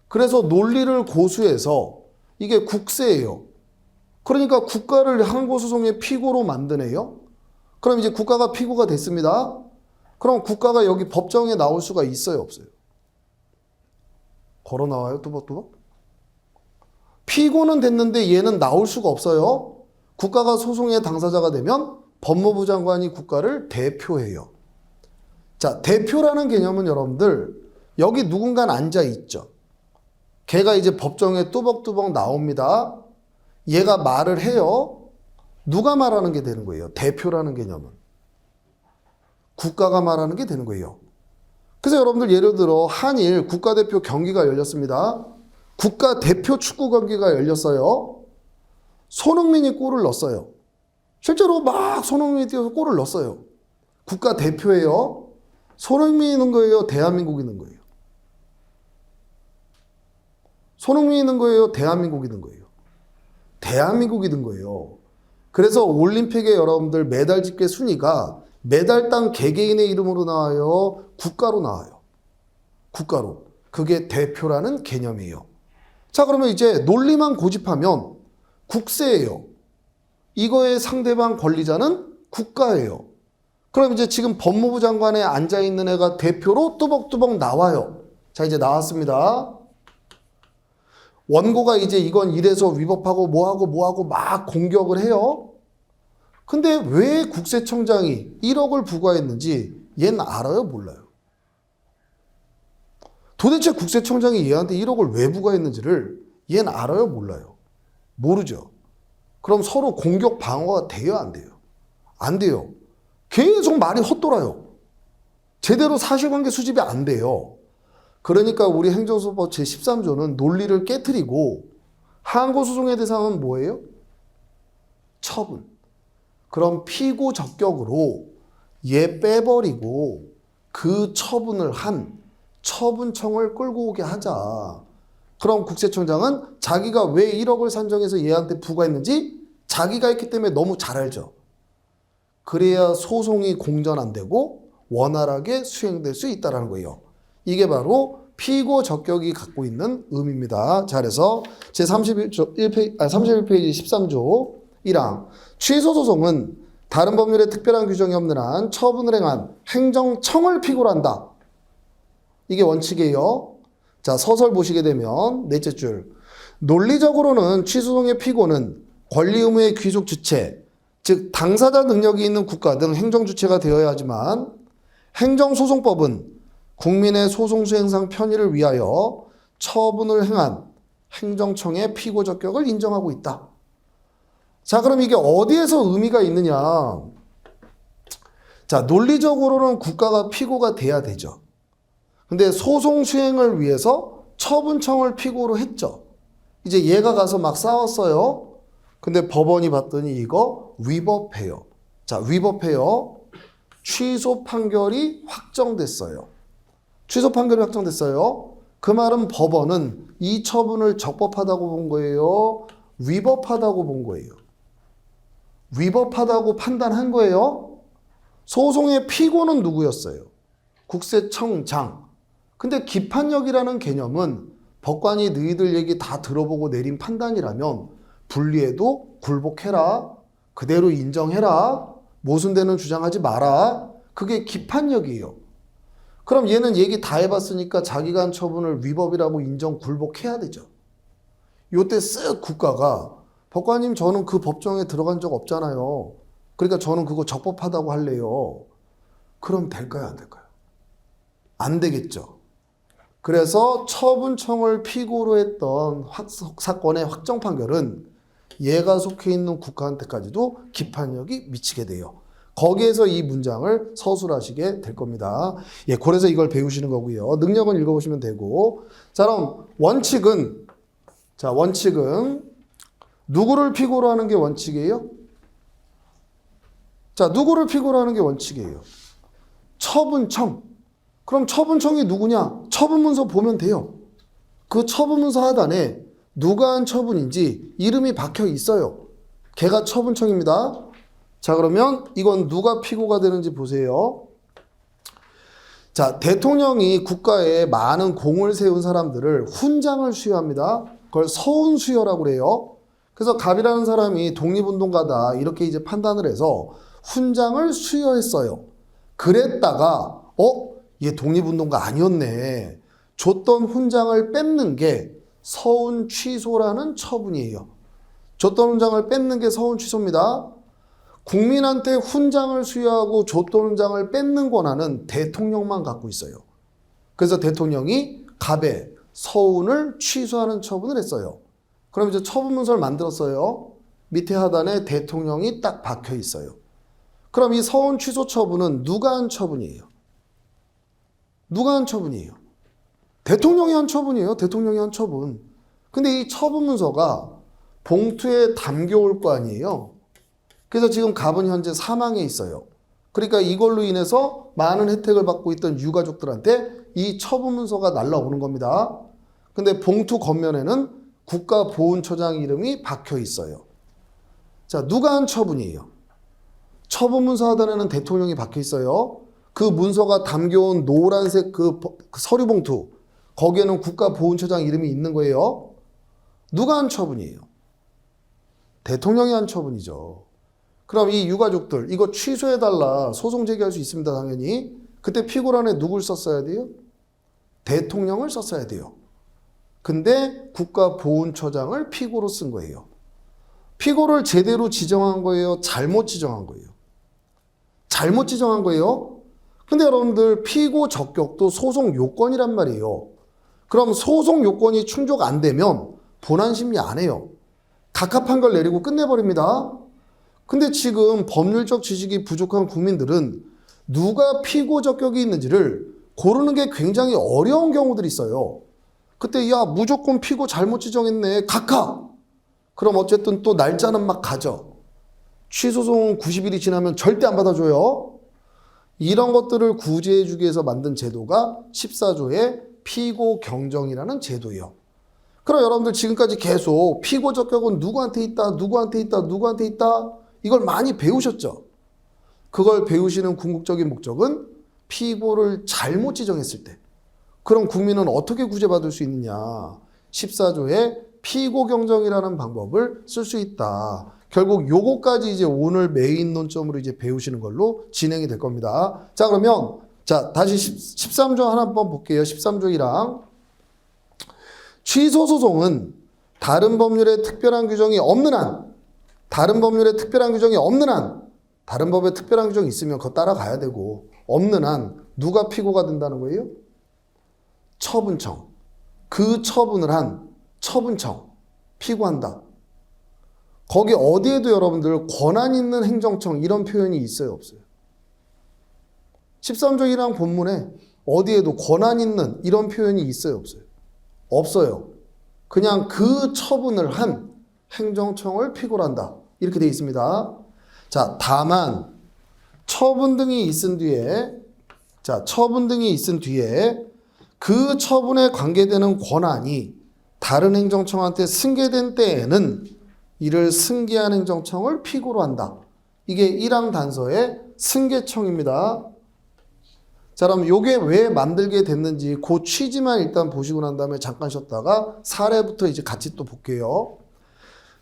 그래서 논리를 고수해서 이게 국세예요. 그러니까 국가를 항고소송의 피고로 만드네요. 그럼 이제 국가가 피고가 됐습니다. 그럼 국가가 여기 법정에 나올 수가 있어요, 없어요? 걸어 나와요, 뚜벅뚜벅? 피고는 됐는데 얘는 나올 수가 없어요. 국가가 소송의 당사자가 되면 법무부 장관이 국가를 대표해요. 자, 대표라는 개념은 여러분들 여기 누군가 앉아 있죠. 걔가 이제 법정에 뚜벅뚜벅 나옵니다. 얘가 말을 해요. 누가 말하는 게 되는 거예요? 대표라는 개념은. 국가가 말하는 게 되는 거예요. 그래서 여러분들 예를 들어 한일 국가대표 경기가 열렸습니다. 국가대표 축구 경기가 열렸어요. 손흥민이 골을 넣었어요. 실제로 막 손흥민이 뛰어서 골을 넣었어요. 국가대표예요. 손흥민이 있는 거예요? 대한민국이 있는 거예요? 손흥민이 있는 거예요? 대한민국이 있는 거예요? 대한민국이 있는 거예요. 그래서 올림픽에 여러분들 메달 집계 순위가 메달당 개개인의 이름으로 나와요? 국가로 나와요? 국가로. 그게 대표라는 개념이에요. 자, 그러면 이제 논리만 고집하면 국세예요. 이거의 상대방 권리자는 국가예요. 그럼 이제 지금 법무부 장관에 앉아있는 애가 대표로 뚜벅뚜벅 나와요. 자, 이제 나왔습니다. 원고가 이제 이건 이래서 위법하고 뭐하고 막 공격을 해요. 근데 왜 국세청장이 1억을 부과했는지 얘는 알아요? 몰라요? 도대체 국세청장이 얘한테 1억을 왜 부과했는지를 얘는 알아요? 몰라요? 모르죠. 그럼 서로 공격 방어가 돼요? 안 돼요? 안 돼요. 계속 말이 헛돌아요. 제대로 사실관계 수집이 안 돼요. 그러니까 우리 행정소법 제13조는 논리를 깨트리고 항고소송의 대상은 뭐예요? 처분. 그럼 피고 적격으로 얘 빼버리고 그 처분을 한 처분청을 끌고 오게 하자. 그럼 국세청장은 자기가 왜 1억을 산정해서 얘한테 부과했는지 자기가 했기 때문에 너무 잘 알죠. 그래야 소송이 공전 안 되고 원활하게 수행될 수 있다는 거예요. 이게 바로 피고 적격이 갖고 있는 의미입니다. 자, 그래서 제31페이지 13조 1항 취소소송은 다른 법률에 특별한 규정이 없는 한 처분을 행한 행정청을 피고로 한다. 이게 원칙이에요. 자, 서설 보시게 되면 넷째 줄. 논리적으로는 취소송의 피고는 권리 의무의 귀속 주체, 즉 당사자 능력이 있는 국가 등 행정주체가 되어야 하지만 행정소송법은 국민의 소송 수행상 편의를 위하여 처분을 행한 행정청의 피고 적격을 인정하고 있다. 자, 그럼 이게 어디에서 의미가 있느냐? 자, 논리적으로는 국가가 피고가 돼야 되죠. 근데 소송 수행을 위해서 처분청을 피고로 했죠. 이제 얘가 가서 막 싸웠어요. 근데 법원이 봤더니 이거 위법해요. 자, 위법해요. 취소 판결이 확정됐어요. 취소 판결이 확정됐어요. 그 말은 법원은 이 처분을 적법하다고 본 거예요? 위법하다고 본 거예요? 위법하다고 판단한 거예요? 소송의 피고는 누구였어요? 국세청장. 근데 기판력이라는 개념은 법관이 너희들 얘기 다 들어보고 내린 판단이라면 불리해도 굴복해라. 그대로 인정해라. 모순되는 주장하지 마라. 그게 기판력이에요. 그럼 얘는 얘기 다 해봤으니까 자기가 한 처분을 위법이라고 인정 굴복해야 되죠. 요때 쓱 국가가 법관님 저는 그 법정에 들어간 적 없잖아요. 그러니까 저는 그거 적법하다고 할래요. 그럼 될까요? 안 될까요? 안 되겠죠. 그래서 처분청을 피고로 했던 사건의 확정 판결은 얘가 속해 있는 국가한테까지도 기판력이 미치게 돼요. 거기에서 이 문장을 서술하시게 될 겁니다. 예, 그래서 이걸 배우시는 거고요. 능력은 읽어보시면 되고. 자, 그럼 원칙은 누구를 피고로 하는 게 원칙이에요? 자, 누구를 피고로 하는 게 원칙이에요? 처분청. 그럼 처분청이 누구냐? 처분문서 보면 돼요. 그 처분문서 하단에 누가 한 처분인지 이름이 박혀 있어요. 걔가 처분청입니다. 자, 그러면 이건 누가 피고가 되는지 보세요. 자, 대통령이 국가에 많은 공을 세운 사람들을 훈장을 수여합니다. 그걸 서훈수여라고 그래요. 그래서 갑이라는 사람이 독립운동가다 이렇게 이제 판단을 해서 훈장을 수여했어요. 그랬다가 얘 독립운동가 아니었네. 줬던 훈장을 뺏는 게 서훈 취소라는 처분이에요. 줬던 훈장을 뺏는 게 서훈 취소입니다. 국민한테 훈장을 수여하고 줬던 훈장을 뺏는 권한은 대통령만 갖고 있어요. 그래서 대통령이 갑의 서훈을 취소하는 처분을 했어요. 그럼 이제 처분문서를 만들었어요. 밑에 하단에 대통령이 딱 박혀 있어요. 그럼 이 서훈 취소 처분은 누가 한 처분이에요? 누가 한 처분이에요? 대통령이 한 처분이에요. 대통령이 한 처분. 근데 이 처분문서가 봉투에 담겨올 거 아니에요. 그래서 지금 갑은 현재 사망해 있어요. 그러니까 이걸로 인해서 많은 혜택을 받고 있던 유가족들한테 이 처분문서가 날라오는 겁니다. 근데 봉투 겉면에는 국가보훈처장 이름이 박혀 있어요. 자, 누가 한 처분이에요? 처분문서 하단에는 대통령이 박혀 있어요. 그 문서가 담겨온 노란색 그 서류 봉투, 거기에는 국가보훈처장 이름이 있는 거예요. 누가 한 처분이에요? 대통령이 한 처분이죠. 그럼 이 유가족들 이거 취소해달라 소송 제기할 수 있습니다. 당연히. 그때 피고란에 누굴 썼어야 돼요? 대통령을 썼어야 돼요. 근데 국가보훈처장을 피고로 쓴 거예요. 피고를 제대로 지정한 거예요? 잘못 지정한 거예요? 잘못 지정한 거예요? 근데 여러분들 피고 적격도 소송 요건이란 말이에요. 그럼 소송 요건이 충족 안 되면 본안심리 안 해요. 각하판 걸 내리고 끝내버립니다. 근데 지금 법률적 지식이 부족한 국민들은 누가 피고 적격이 있는지를 고르는 게 굉장히 어려운 경우들이 있어요. 그때 야 무조건 피고 잘못 지정했네. 각하. 그럼 어쨌든 또 날짜는 막 가죠. 취소송 90일이 지나면 절대 안 받아줘요. 이런 것들을 구제해 주기 위해서 만든 제도가 14조의 피고 경정이라는 제도예요. 그럼 여러분들 지금까지 계속 피고 적격은 누구한테 있다, 누구한테 있다, 누구한테 있다 이걸 많이 배우셨죠? 그걸 배우시는 궁극적인 목적은 피고를 잘못 지정했을 때 그럼 국민은 어떻게 구제받을 수 있느냐? 14조의 피고 경정이라는 방법을 쓸 수 있다. 결국 요거까지 이제 오늘 메인 논점으로 이제 배우시는 걸로 진행이 될 겁니다. 자, 그러면 자, 다시 13조 하나 한번 볼게요. 13조 1항. 취소 소송은 다른 법률에 특별한 규정이 없는 한, 다른 법률에 특별한 규정이 없는 한, 다른 법에 특별한 규정이 있으면 그거 따라가야 되고, 없는 한 누가 피고가 된다는 거예요? 처분청. 그 처분을 한 처분청. 피고한다. 거기 어디에도 여러분들 권한 있는 행정청 이런 표현이 있어요, 없어요? 13조 1항 본문에 어디에도 권한 있는 이런 표현이 있어요, 없어요? 없어요. 그냥 그 처분을 한 행정청을 피고로 한다. 이렇게 되어 있습니다. 자, 다만 처분 등이 있은 뒤에 그 처분에 관계되는 권한이 다른 행정청한테 승계된 때에는 이를 승계한 행정청을 피고로 한다. 이게 1항 단서의 승계청입니다. 자, 그럼 이게 왜 만들게 됐는지 그 취지만 일단 보시고 난 다음에 잠깐 쉬었다가 사례부터 이제 같이 또 볼게요.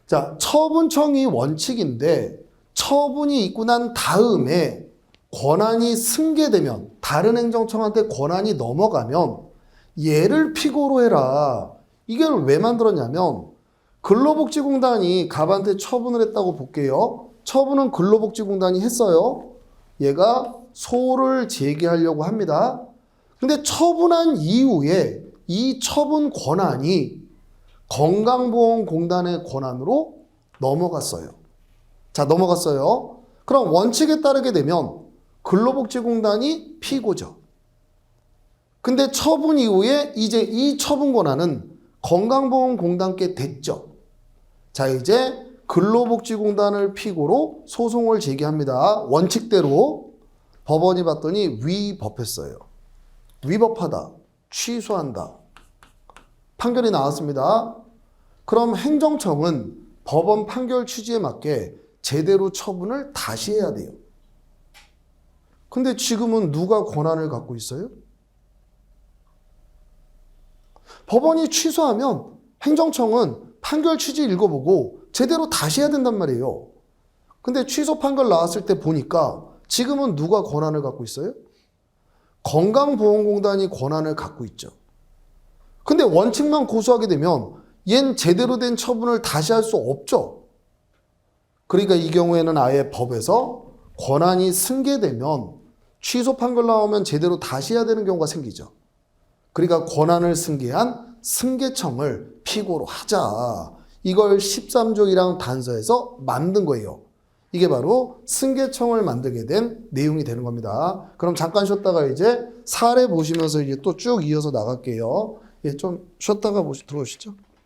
자, 처분청이 원칙인데 처분이 있고 난 다음에 권한이 승계되면 다른 행정청한테 권한이 넘어가면 얘를 피고로 해라. 이걸 왜 만들었냐면 근로복지공단이 갑한테 처분을 했다고 볼게요. 처분은 근로복지공단이 했어요. 얘가 소를 제기하려고 합니다. 근데 처분한 이후에 이 처분 권한이 건강보험공단의 권한으로 넘어갔어요. 자, 넘어갔어요. 그럼 원칙에 따르게 되면 근로복지공단이 피고죠. 근데 처분 이후에 이제 이 처분 권한은 건강보험공단께 됐죠. 자, 이제 근로복지공단을 피고로 소송을 제기합니다. 원칙대로 법원이 봤더니 위법했어요. 위법하다. 취소한다. 판결이 나왔습니다. 그럼 행정청은 법원 판결 취지에 맞게 제대로 처분을 다시 해야 돼요. 근데 지금은 누가 권한을 갖고 있어요? 법원이 취소하면 행정청은 판결 취지 읽어보고 제대로 다시 해야 된단 말이에요. 근데 취소 판결 나왔을 때 보니까 지금은 누가 권한을 갖고 있어요? 건강보험공단이 권한을 갖고 있죠. 근데 원칙만 고수하게 되면 얜 제대로 된 처분을 다시 할 수 없죠. 그러니까 이 경우에는 아예 법에서 권한이 승계되면 취소 판결 나오면 제대로 다시 해야 되는 경우가 생기죠. 그러니까 권한을 승계한 승계청을 피고로 하자. 이걸 13조 1항 단서에서 만든 거예요. 이게 바로 승계청을 만들게 된 내용이 되는 겁니다. 그럼 잠깐 쉬었다가 이제 사례 보시면서 이제 또 쭉 이어서 나갈게요. 예, 좀 쉬었다가 들어오시죠.